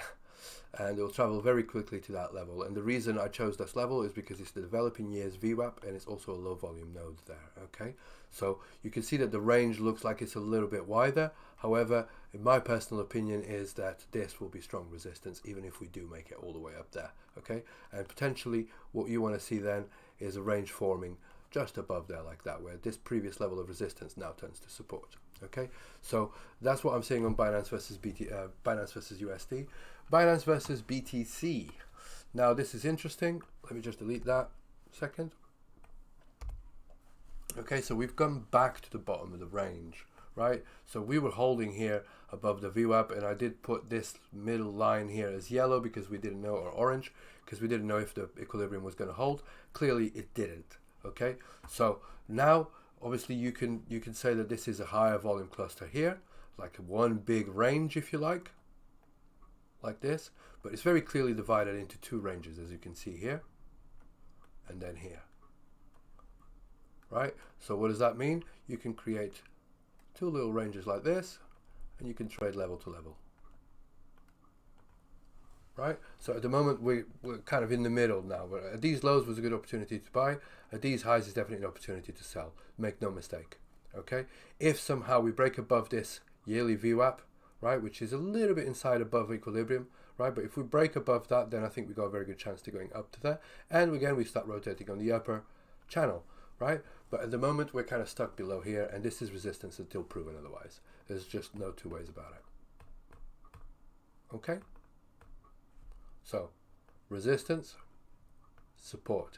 And it'll travel very quickly to that level. And the reason I chose this level is because it's the developing years VWAP, and it's also a low volume node there. Okay, so you can see that the range looks like it's a little bit wider. However, in my personal opinion, is that this will be strong resistance even if we do make it all the way up there. Okay, and potentially what you want to see then is a range forming just above there like that, where this previous level of resistance now turns to support. Okay, so that's what I'm seeing on Binance versus Binance versus USD. Binance versus BTC. Now this is interesting. Let me just delete that a second. Okay, so we've gone back to the bottom of the range, right? So we were holding here above the VWAP, and I did put this middle line here as yellow because we didn't know, or orange, because we didn't know if the equilibrium was going to hold. Clearly it didn't. Okay, so now obviously you can say that this is a higher volume cluster here, like one big range if you like this, but it's very clearly divided into two ranges, as you can see here and then here, right? So what does that mean? You can create two little ranges like this, and you can trade level to level, right? So at the moment we're kind of in the middle now. But at these lows was a good opportunity to buy. At these highs is definitely an opportunity to sell. Make no mistake. Okay. If somehow we break above this yearly VWAP, right, which is a little bit inside above equilibrium, right? But if we break above that, then I think we got a very good chance to going up to there. And again, we start rotating on the upper channel, right? But at the moment we're kind of stuck below here, and this is resistance until proven otherwise. There's just no two ways about it. Okay. So, resistance, support.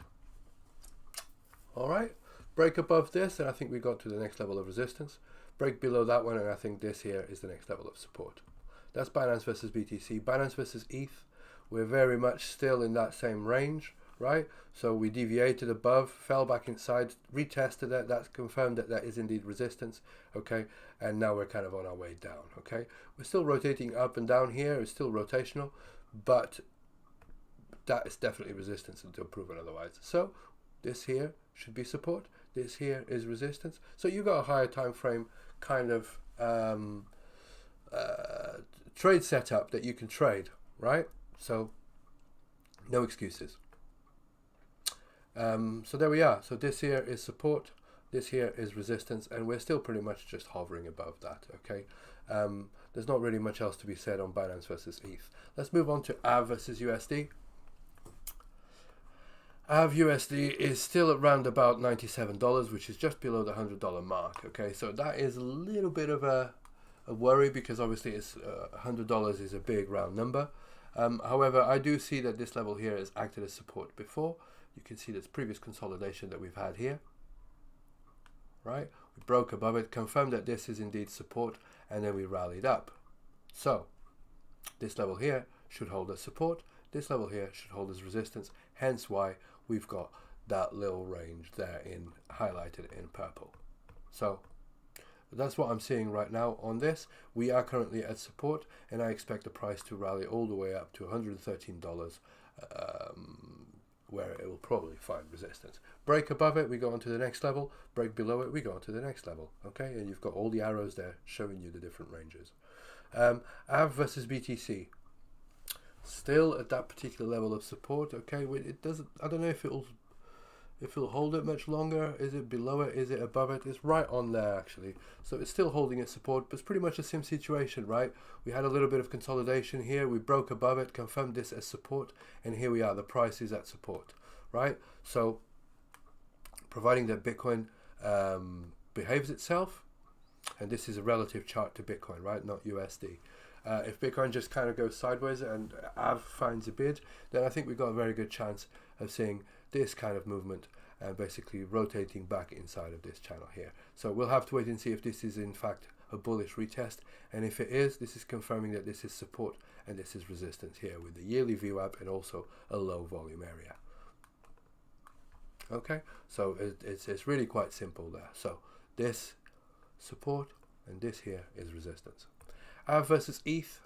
All right, break above this, and I think we got to the next level of resistance. Break below that one, and I think this here is the next level of support. that's Binance versus BTC. Binance versus ETH, we're very much still in that same range, right? So we deviated above, fell back inside, retested it. That's confirmed that that is indeed resistance, okay? And now we're kind of on our way down, okay? We're still rotating up and down here. It's still rotational, but that is definitely resistance until proven otherwise. So this here should be support. This here is resistance. So you've got a higher time frame kind of trade setup that you can trade, right? So no excuses. So there we are. So this here is support, this here is resistance, and we're still pretty much just hovering above that, okay? There's not really much else to be said on Binance versus ETH. Let's move on to AAVE versus USD. AAVE USD is still around about $97, which is just below the $100 mark, okay? So that is a little bit of a worry, because obviously it's $100 is a big round number. However, I do see that this level here has acted as support before. You can see this previous consolidation that we've had here, right? We broke above it, confirmed that this is indeed support, and then we rallied up. So this level here should hold as support. This level here should hold as resistance, hence why we've got that little range there in highlighted in purple. So that's what I'm seeing right now on this. We are currently at support, and I expect the price to rally all the way up to $113, where it will probably find resistance. Break above it, we go on to the next level. Break below it, we go on to the next level. Okay, and you've got all the arrows there showing you the different ranges. AAVE versus BTC, still at that particular level of support. Okay, it doesn't. I don't know if it'll hold it much longer. Is it below it? Is it above it? It's right on there actually. So it's still holding its support, but it's pretty much the same situation, right? We had a little bit of consolidation here. We broke above it, confirmed this as support, and here we are. The price is at support, right? So providing that Bitcoin behaves itself, and this is a relative chart to Bitcoin, right? Not USD. If Bitcoin just kind of goes sideways and AAVE finds a bid, then I think we've got a very good chance of seeing this kind of movement and basically rotating back inside of this channel here. So we'll have to wait and see if this is in fact a bullish retest, and if it is, this is confirming that this is support and this is resistance here with the yearly VWAP and also a low volume area. Okay, so it's really quite simple there. So this support and this here is resistance. AAVE versus ETH,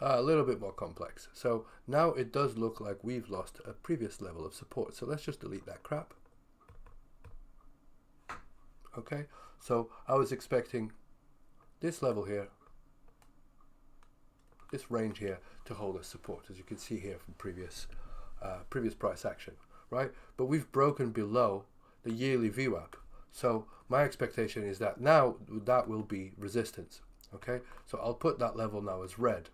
a little bit more complex. So now it does look like we've lost a previous level of support. So let's just delete that crap. Okay, so I was expecting this level here, this range here, to hold as support, as you can see here from previous price action, right? But we've broken below the yearly VWAP. So my expectation is that now that will be resistance. Okay, so I'll put that level now as red.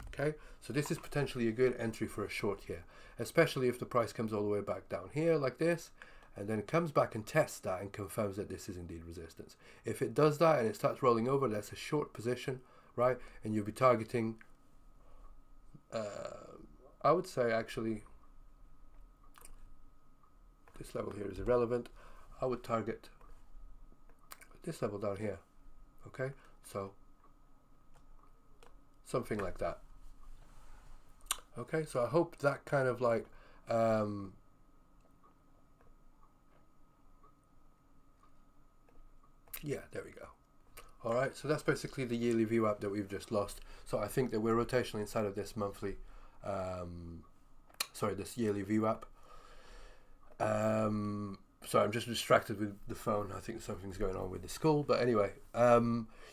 Okay, so this is potentially a good entry for a short here, especially if the price comes all the way back down here like this, and then it comes back and tests that and confirms that this is indeed resistance. If it does that and it starts rolling over, that's a short position, right? And you'll be targeting, I would say actually, this level here is irrelevant. I would target this level down here. Okay, so something like that. Okay, so I hope that kind of like yeah, there we go. All right, so that's basically the yearly VWAP that we've just lost. So I think that we're rotational inside of this monthly this yearly VWAP. Sorry, I'm just distracted with the phone. I think something's going on with the school. But anyway,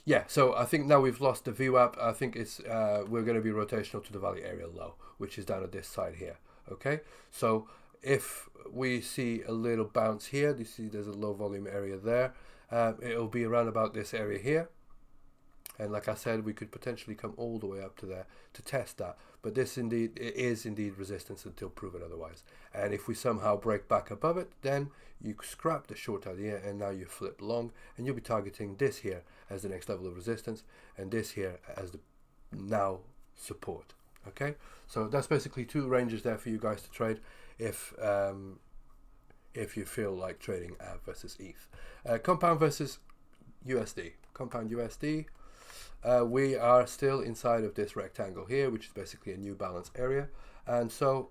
yeah, so I think now we've lost the VWAP. I think it's we're going to be rotational to the value area low, which is down at this side here. Okay, so if we see a little bounce here, you see there's a low volume area there. It'll be around about this area here. And like I said, we could potentially come all the way up to there to test that. But this is indeed resistance until proven otherwise. And if we somehow break back above it, then you scrap the short idea and now you flip long, and you'll be targeting this here as the next level of resistance and this here as the now support. Okay, so that's basically two ranges there for you guys to trade if you feel like trading AAVE versus ETH. Compound versus USD. Compound USD. we are still inside of this rectangle here, which is basically a new balance area. And so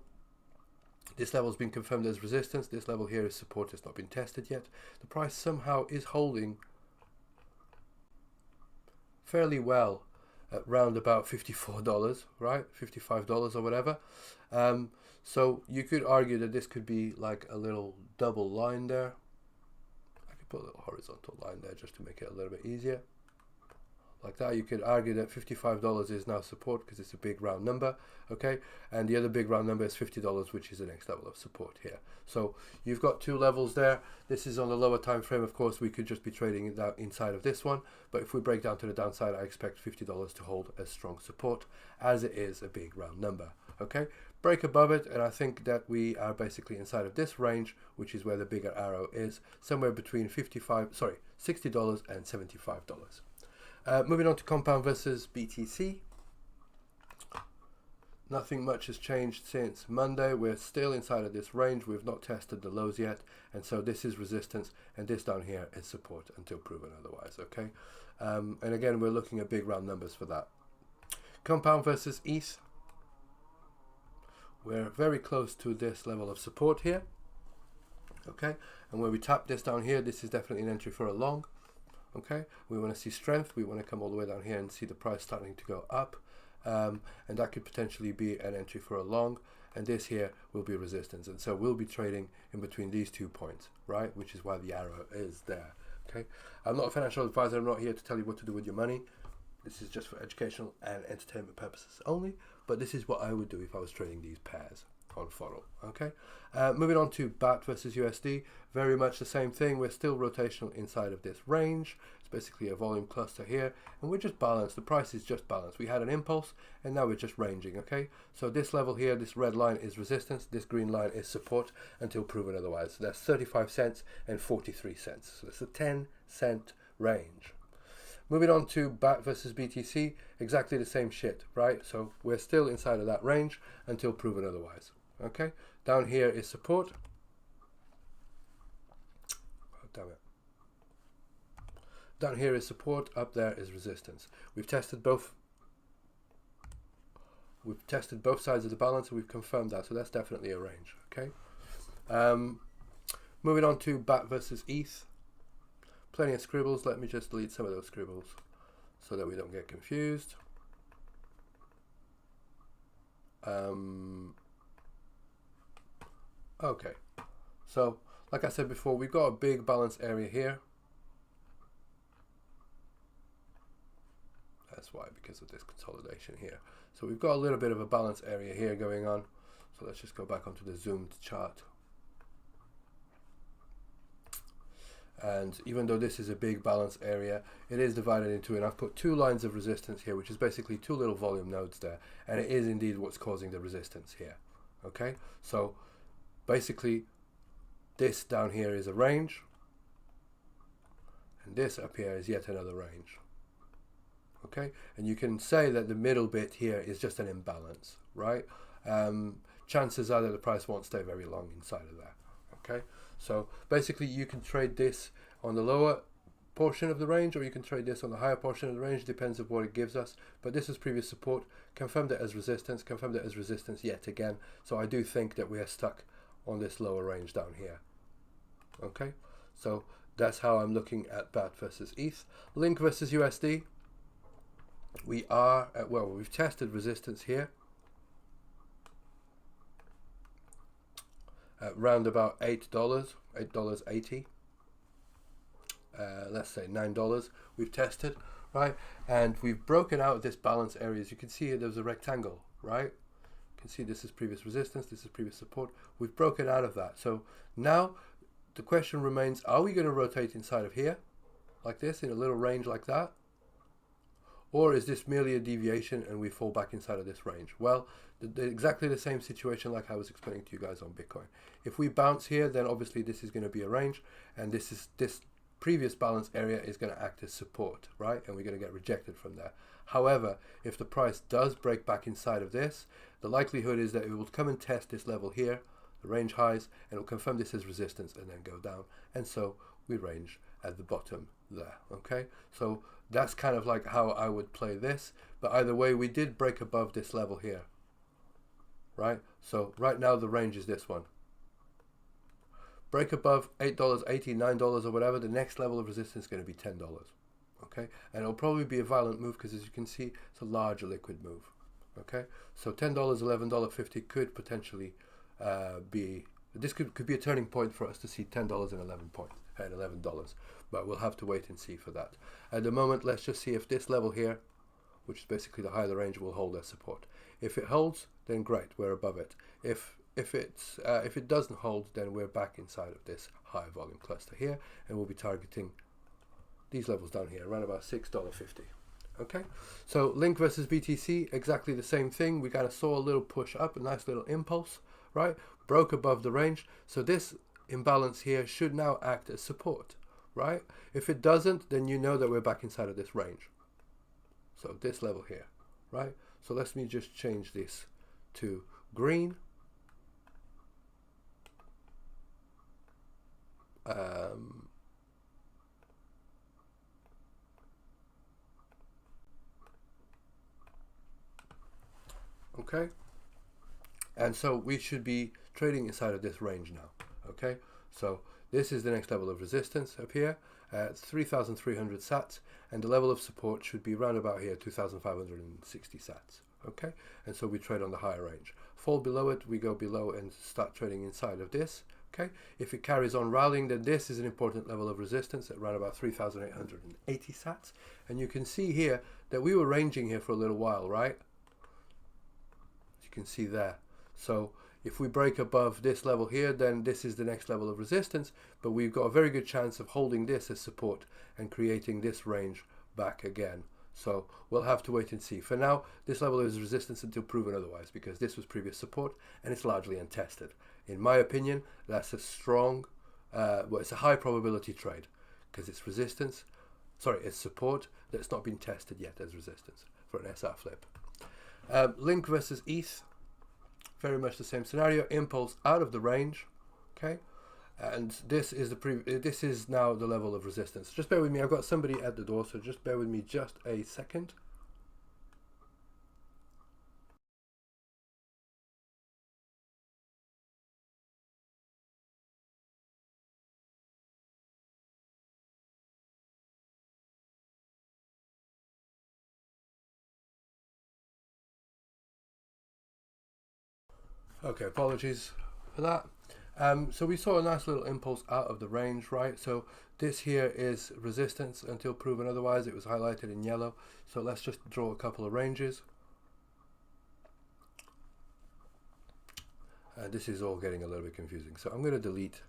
this level has been confirmed as resistance. This level here is support. It's not been tested yet. The price somehow is holding fairly well at round about $54, right? $55 or whatever. So you could argue that this could be like a little double line there. I could put a little horizontal line there just to make it a little bit easier. Like that, you could argue that $55 is now support because it's a big round number, okay? And the other big round number is $50, which is the next level of support here. So you've got two levels there. This is on the lower time frame. Of course, we could just be trading it out inside of this one. But if we break down to the downside, I expect $50 to hold as strong support, as it is a big round number, okay? Break above it, and I think that we are basically inside of this range, which is where the bigger arrow is, somewhere between $60 and $75. Moving on to compound versus BTC. Nothing much has changed since Monday. We're still inside of this range. We've not tested the lows yet, and so this is resistance, and this down here is support until proven otherwise, okay? And again, we're looking at big round numbers for that. Compound versus ETH. We're very close to this level of support here, okay? And when we tap this down here, this is definitely an entry for a long. Okay, we want to see strength. We want to come all the way down here and see the price starting to go up, and that could potentially be an entry for a long, and this here will be resistance, and so we'll be trading in between these 2 points, right, which is why the arrow is there. Okay, I'm not a financial advisor. I'm not here to tell you what to do with your money. This is just for educational and entertainment purposes only, but this is what I would do if I was trading these pairs on FODL. Okay, moving on to BAT versus USD, very much the same thing. We're still rotational inside of this range. It's basically a volume cluster here, and we're just balanced. The price is just balanced. We had an impulse, and now we're just ranging. Okay, so this level here, this red line is resistance, this green line is support until proven otherwise. So that's 35 cents and 43 cents. So it's a 10-cent range. Moving on to BAT versus BTC, exactly the same shit, right? So we're still inside of that range until proven otherwise. Okay, down here is support. Oh, damn it. Down here is support, up there is resistance. We've tested both. We've tested both sides of the balance, and we've confirmed that, so that's definitely a range. Okay. Moving on to BAT versus ETH. Plenty of scribbles. Let me just delete some of those scribbles so that we don't get confused. Okay, so like I said before, we've got a big balance area here. That's why, because of this consolidation here. So we've got a little bit of a balance area here going on. So let's just go back onto the zoomed chart. And even though this is a big balance area, it is divided into, and I've put two lines of resistance here, which is basically two little volume nodes there, and it is indeed what's causing the resistance here. Okay, so basically this down here is a range, and this up here is yet another range. Okay, and you can say that the middle bit here is just an imbalance, right? Chances are that the price won't stay very long inside of that. Okay, so basically you can trade this on the lower portion of the range, or you can trade this on the higher portion of the range, depends on what it gives us. But this is previous support, confirmed it as resistance, confirmed it as resistance yet again. So I do think that we are stuck on this lower range down here. Okay, so that's how I'm looking at BAT versus ETH. Link versus USD, we are at, well, we've tested resistance here at round about $8.80. Let's say $9 we've tested, right? And we've broken out this balance area. As you can see here, there's a rectangle, right? You can see this is previous resistance, this is previous support. We've broken out of that. So now the question remains, are we going to rotate inside of here like this in a little range like that? Or is this merely a deviation and we fall back inside of this range? Well, exactly the same situation like I was explaining to you guys on Bitcoin. If we bounce here, then obviously this is going to be a range, and this previous balance area is going to act as support, right? And we're going to get rejected from there. However, if the price does break back inside of this, the likelihood is that it will come and test this level here, the range highs, and it will confirm this as resistance and then go down. And so we range at the bottom there. Okay, so that's kind of like how I would play this, but either way we did break above this level here, right? So right now the range is this one. Break above $8, $8, $9 or whatever, the next level of resistance is going to be $10. Okay, and it'll probably be a violent move because, as you can see, it's a larger liquid move. Okay, so $10, $11.50 could potentially this could be a turning point for us to see $10 and $11, but we'll have to wait and see for that. At the moment, let's just see if this level here, which is basically the high of the range, will hold as support. If it holds, then great, we're above it. If it doesn't hold, then we're back inside of this high volume cluster here, and we'll be targeting these levels down here, around about $6.50. Okay, so Link versus BTC, exactly the same thing. We kind of saw a little push up, a nice little impulse, right? Broke above the range. So this imbalance here should now act as support, right? If it doesn't, then you know that we're back inside of this range. So this level here, right? So let me just change this to green. Okay, and so we should be trading inside of this range now. Okay, so this is the next level of resistance up here at 3,300 sats, and the level of support should be around about here, 2,560 sats. Okay, and so we trade on the higher range. Fall below it, we go below and start trading inside of this. Okay, if it carries on rallying, then this is an important level of resistance at around about 3,880 sats, and you can see here that we were ranging here for a little while, right? Can see there. So if we break above this level here, then this is the next level of resistance, but we've got a very good chance of holding this as support and creating this range back again. So we'll have to wait and see. For now, this level is resistance until proven otherwise, because this was previous support and it's largely untested. In my opinion, that's a strong, well, it's a high probability trade because it's resistance, sorry, it's support that's not been tested yet as resistance for an SR flip. Link versus ETH, very much the same scenario. Impulse out of the range, okay, and this is this is now the level of resistance. Just bear with me. I've got somebody at the door, so just bear with me just a second. Okay, apologies for that. So we saw a nice little impulse out of the range, right? So this here is resistance until proven otherwise. It was highlighted in yellow. So let's just draw a couple of ranges. This is all getting a little bit confusing. So I'm going to delete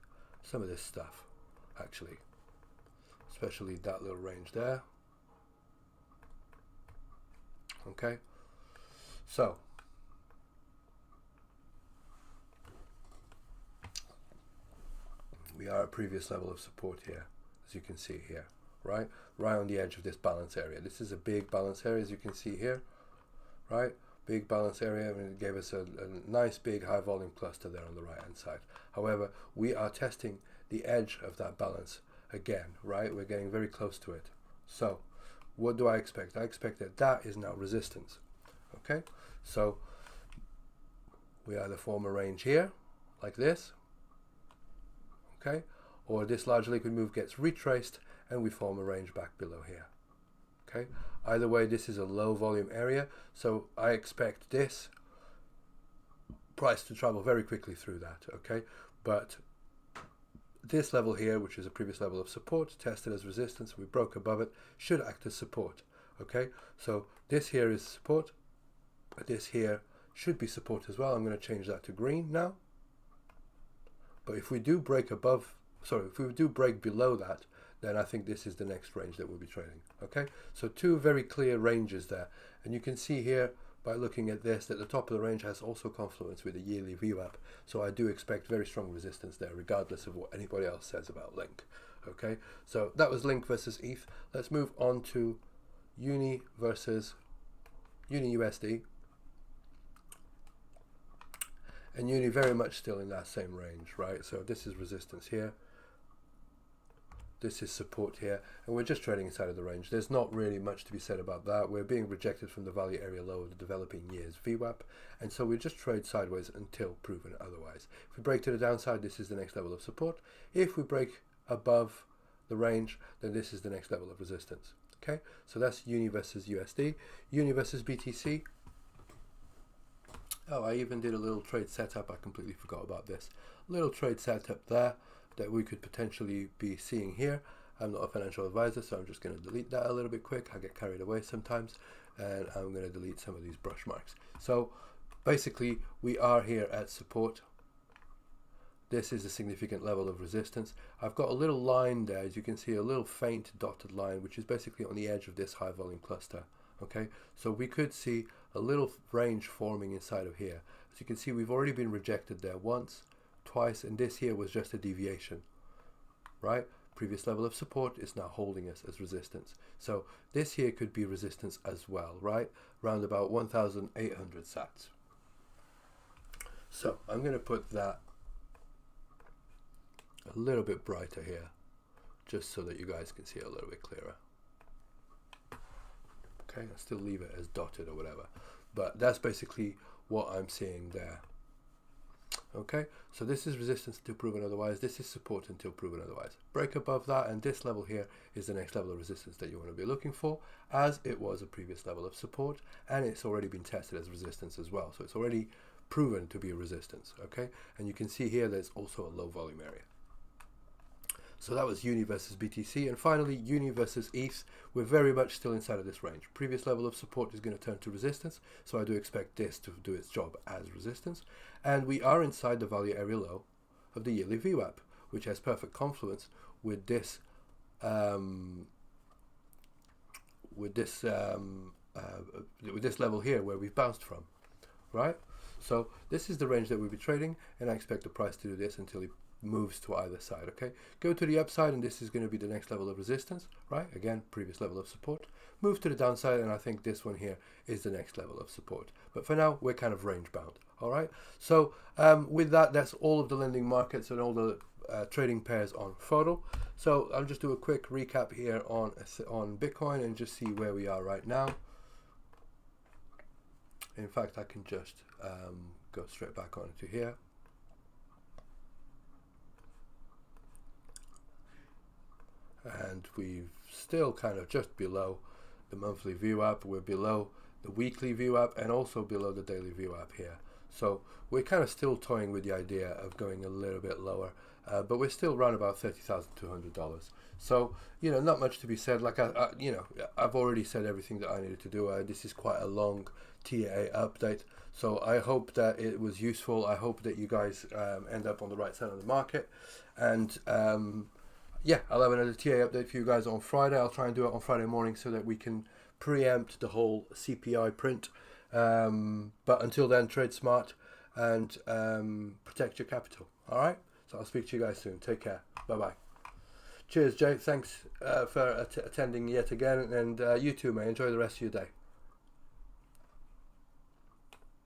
some of this stuff, actually, especially that little range there. Okay, so we are at previous level of support here, as you can see here, right on the edge of this balance area. This is a big balance area, as you can see here, right? Big balance area, and it gave us a nice big high volume cluster there on the right hand side. However, we are testing the edge of that balance again, right? We're getting very close to it. So what do I expect? I expect that that is now resistance. Okay, so we either form a range here like this, okay, or this large liquid move gets retraced and we form a range back below here. Okay, either way, this is a low volume area, so I expect this price to travel very quickly through that. Okay, but this level here, which is a previous level of support, tested as resistance, we broke above it, should act as support. Okay, so this here is support, this here should be support as well. I'm going to change that to green now. But if we do break above, sorry, if we do break below that, then I think this is the next range that we'll be trading. Okay, so two very clear ranges there, and you can see here by looking at this that the top of the range has also confluence with a yearly VWAP. So I do expect very strong resistance there, regardless of what anybody else says about Link. Okay, so that was Link versus ETH. Let's move on to Uni versus Uni USD. And Uni very much still in that same range, right? So this is resistance here. This is support here, and we're just trading inside of the range. There's not really much to be said about that. We're being rejected from the value area low of the developing years VWAP, and so we just trade sideways until proven otherwise. If we break to the downside, this is the next level of support. If we break above the range, then this is the next level of resistance. Okay, so that's Uni versus USD. Uni versus BTC. Oh, I even did a little trade setup. I completely forgot about this. Little trade setup there that we could potentially be seeing here. I'm not a financial advisor, so I'm just going to delete that a little bit quick. I get carried away sometimes, and I'm going to delete some of these brush marks. So basically, we are here at support. This is a significant level of resistance. I've got a little line there, as you can see, a little faint dotted line, which is basically on the edge of this high volume cluster. Okay, so we could see a little range forming inside of here. As you can see, we've already been rejected there once, twice, and this here was just a deviation, right? Previous level of support is now holding us as resistance. So this here could be resistance as well, right? Round about 1,800 sats. So I'm going to put that a little bit brighter here, just so that you guys can see it a little bit clearer. Okay, I'll still leave it as dotted or whatever, but that's basically what I'm seeing there. Okay, so this is resistance until proven otherwise. This is support until proven otherwise. Break above that, and this level here is the next level of resistance that you want to be looking for, as it was a previous level of support, and it's already been tested as resistance as well. So it's already proven to be a resistance. Okay, and you can see here there's also a low volume area. So that was Uni versus BTC, and finally Uni versus ETH. We're very much still inside of this range. Previous level of support is going to turn to resistance, so I do expect this to do its job as resistance. And we are inside the value area low of the yearly VWAP, which has perfect confluence with this level here where we've bounced from, right? So this is the range that we'll be trading, and I expect the price to do this until it moves to either side. Okay, go to the upside, and this is going to be the next level of resistance, right? Again, previous level of support. Move to the downside, and I think this one here is the next level of support. But for now, we're kind of range bound. All right, so with that, that's all of the lending markets and all the trading pairs on FODL. So I'll just do a quick recap here on Bitcoin and just see where we are right now. In fact, I can just go straight back onto here. And we've still kind of just below the monthly VWAP. We're below the weekly VWAP and also below the daily VWAP here. So we're kind of still toying with the idea of going a little bit lower, but we're still around about $30,200. So, you know, not much to be said. Like I've already said everything that I needed to do. This is quite a long TA update. So I hope that it was useful. I hope that you guys end up on the right side of the market. And yeah, I'll have another TA update for you guys on Friday. I'll try and do it on Friday morning so that we can preempt the whole CPI print. But until then, trade smart and protect your capital. All right? So I'll speak to you guys soon. Take care. Bye-bye. Cheers, Jay. Thanks for attending yet again. And you too, mate. Enjoy the rest of your day.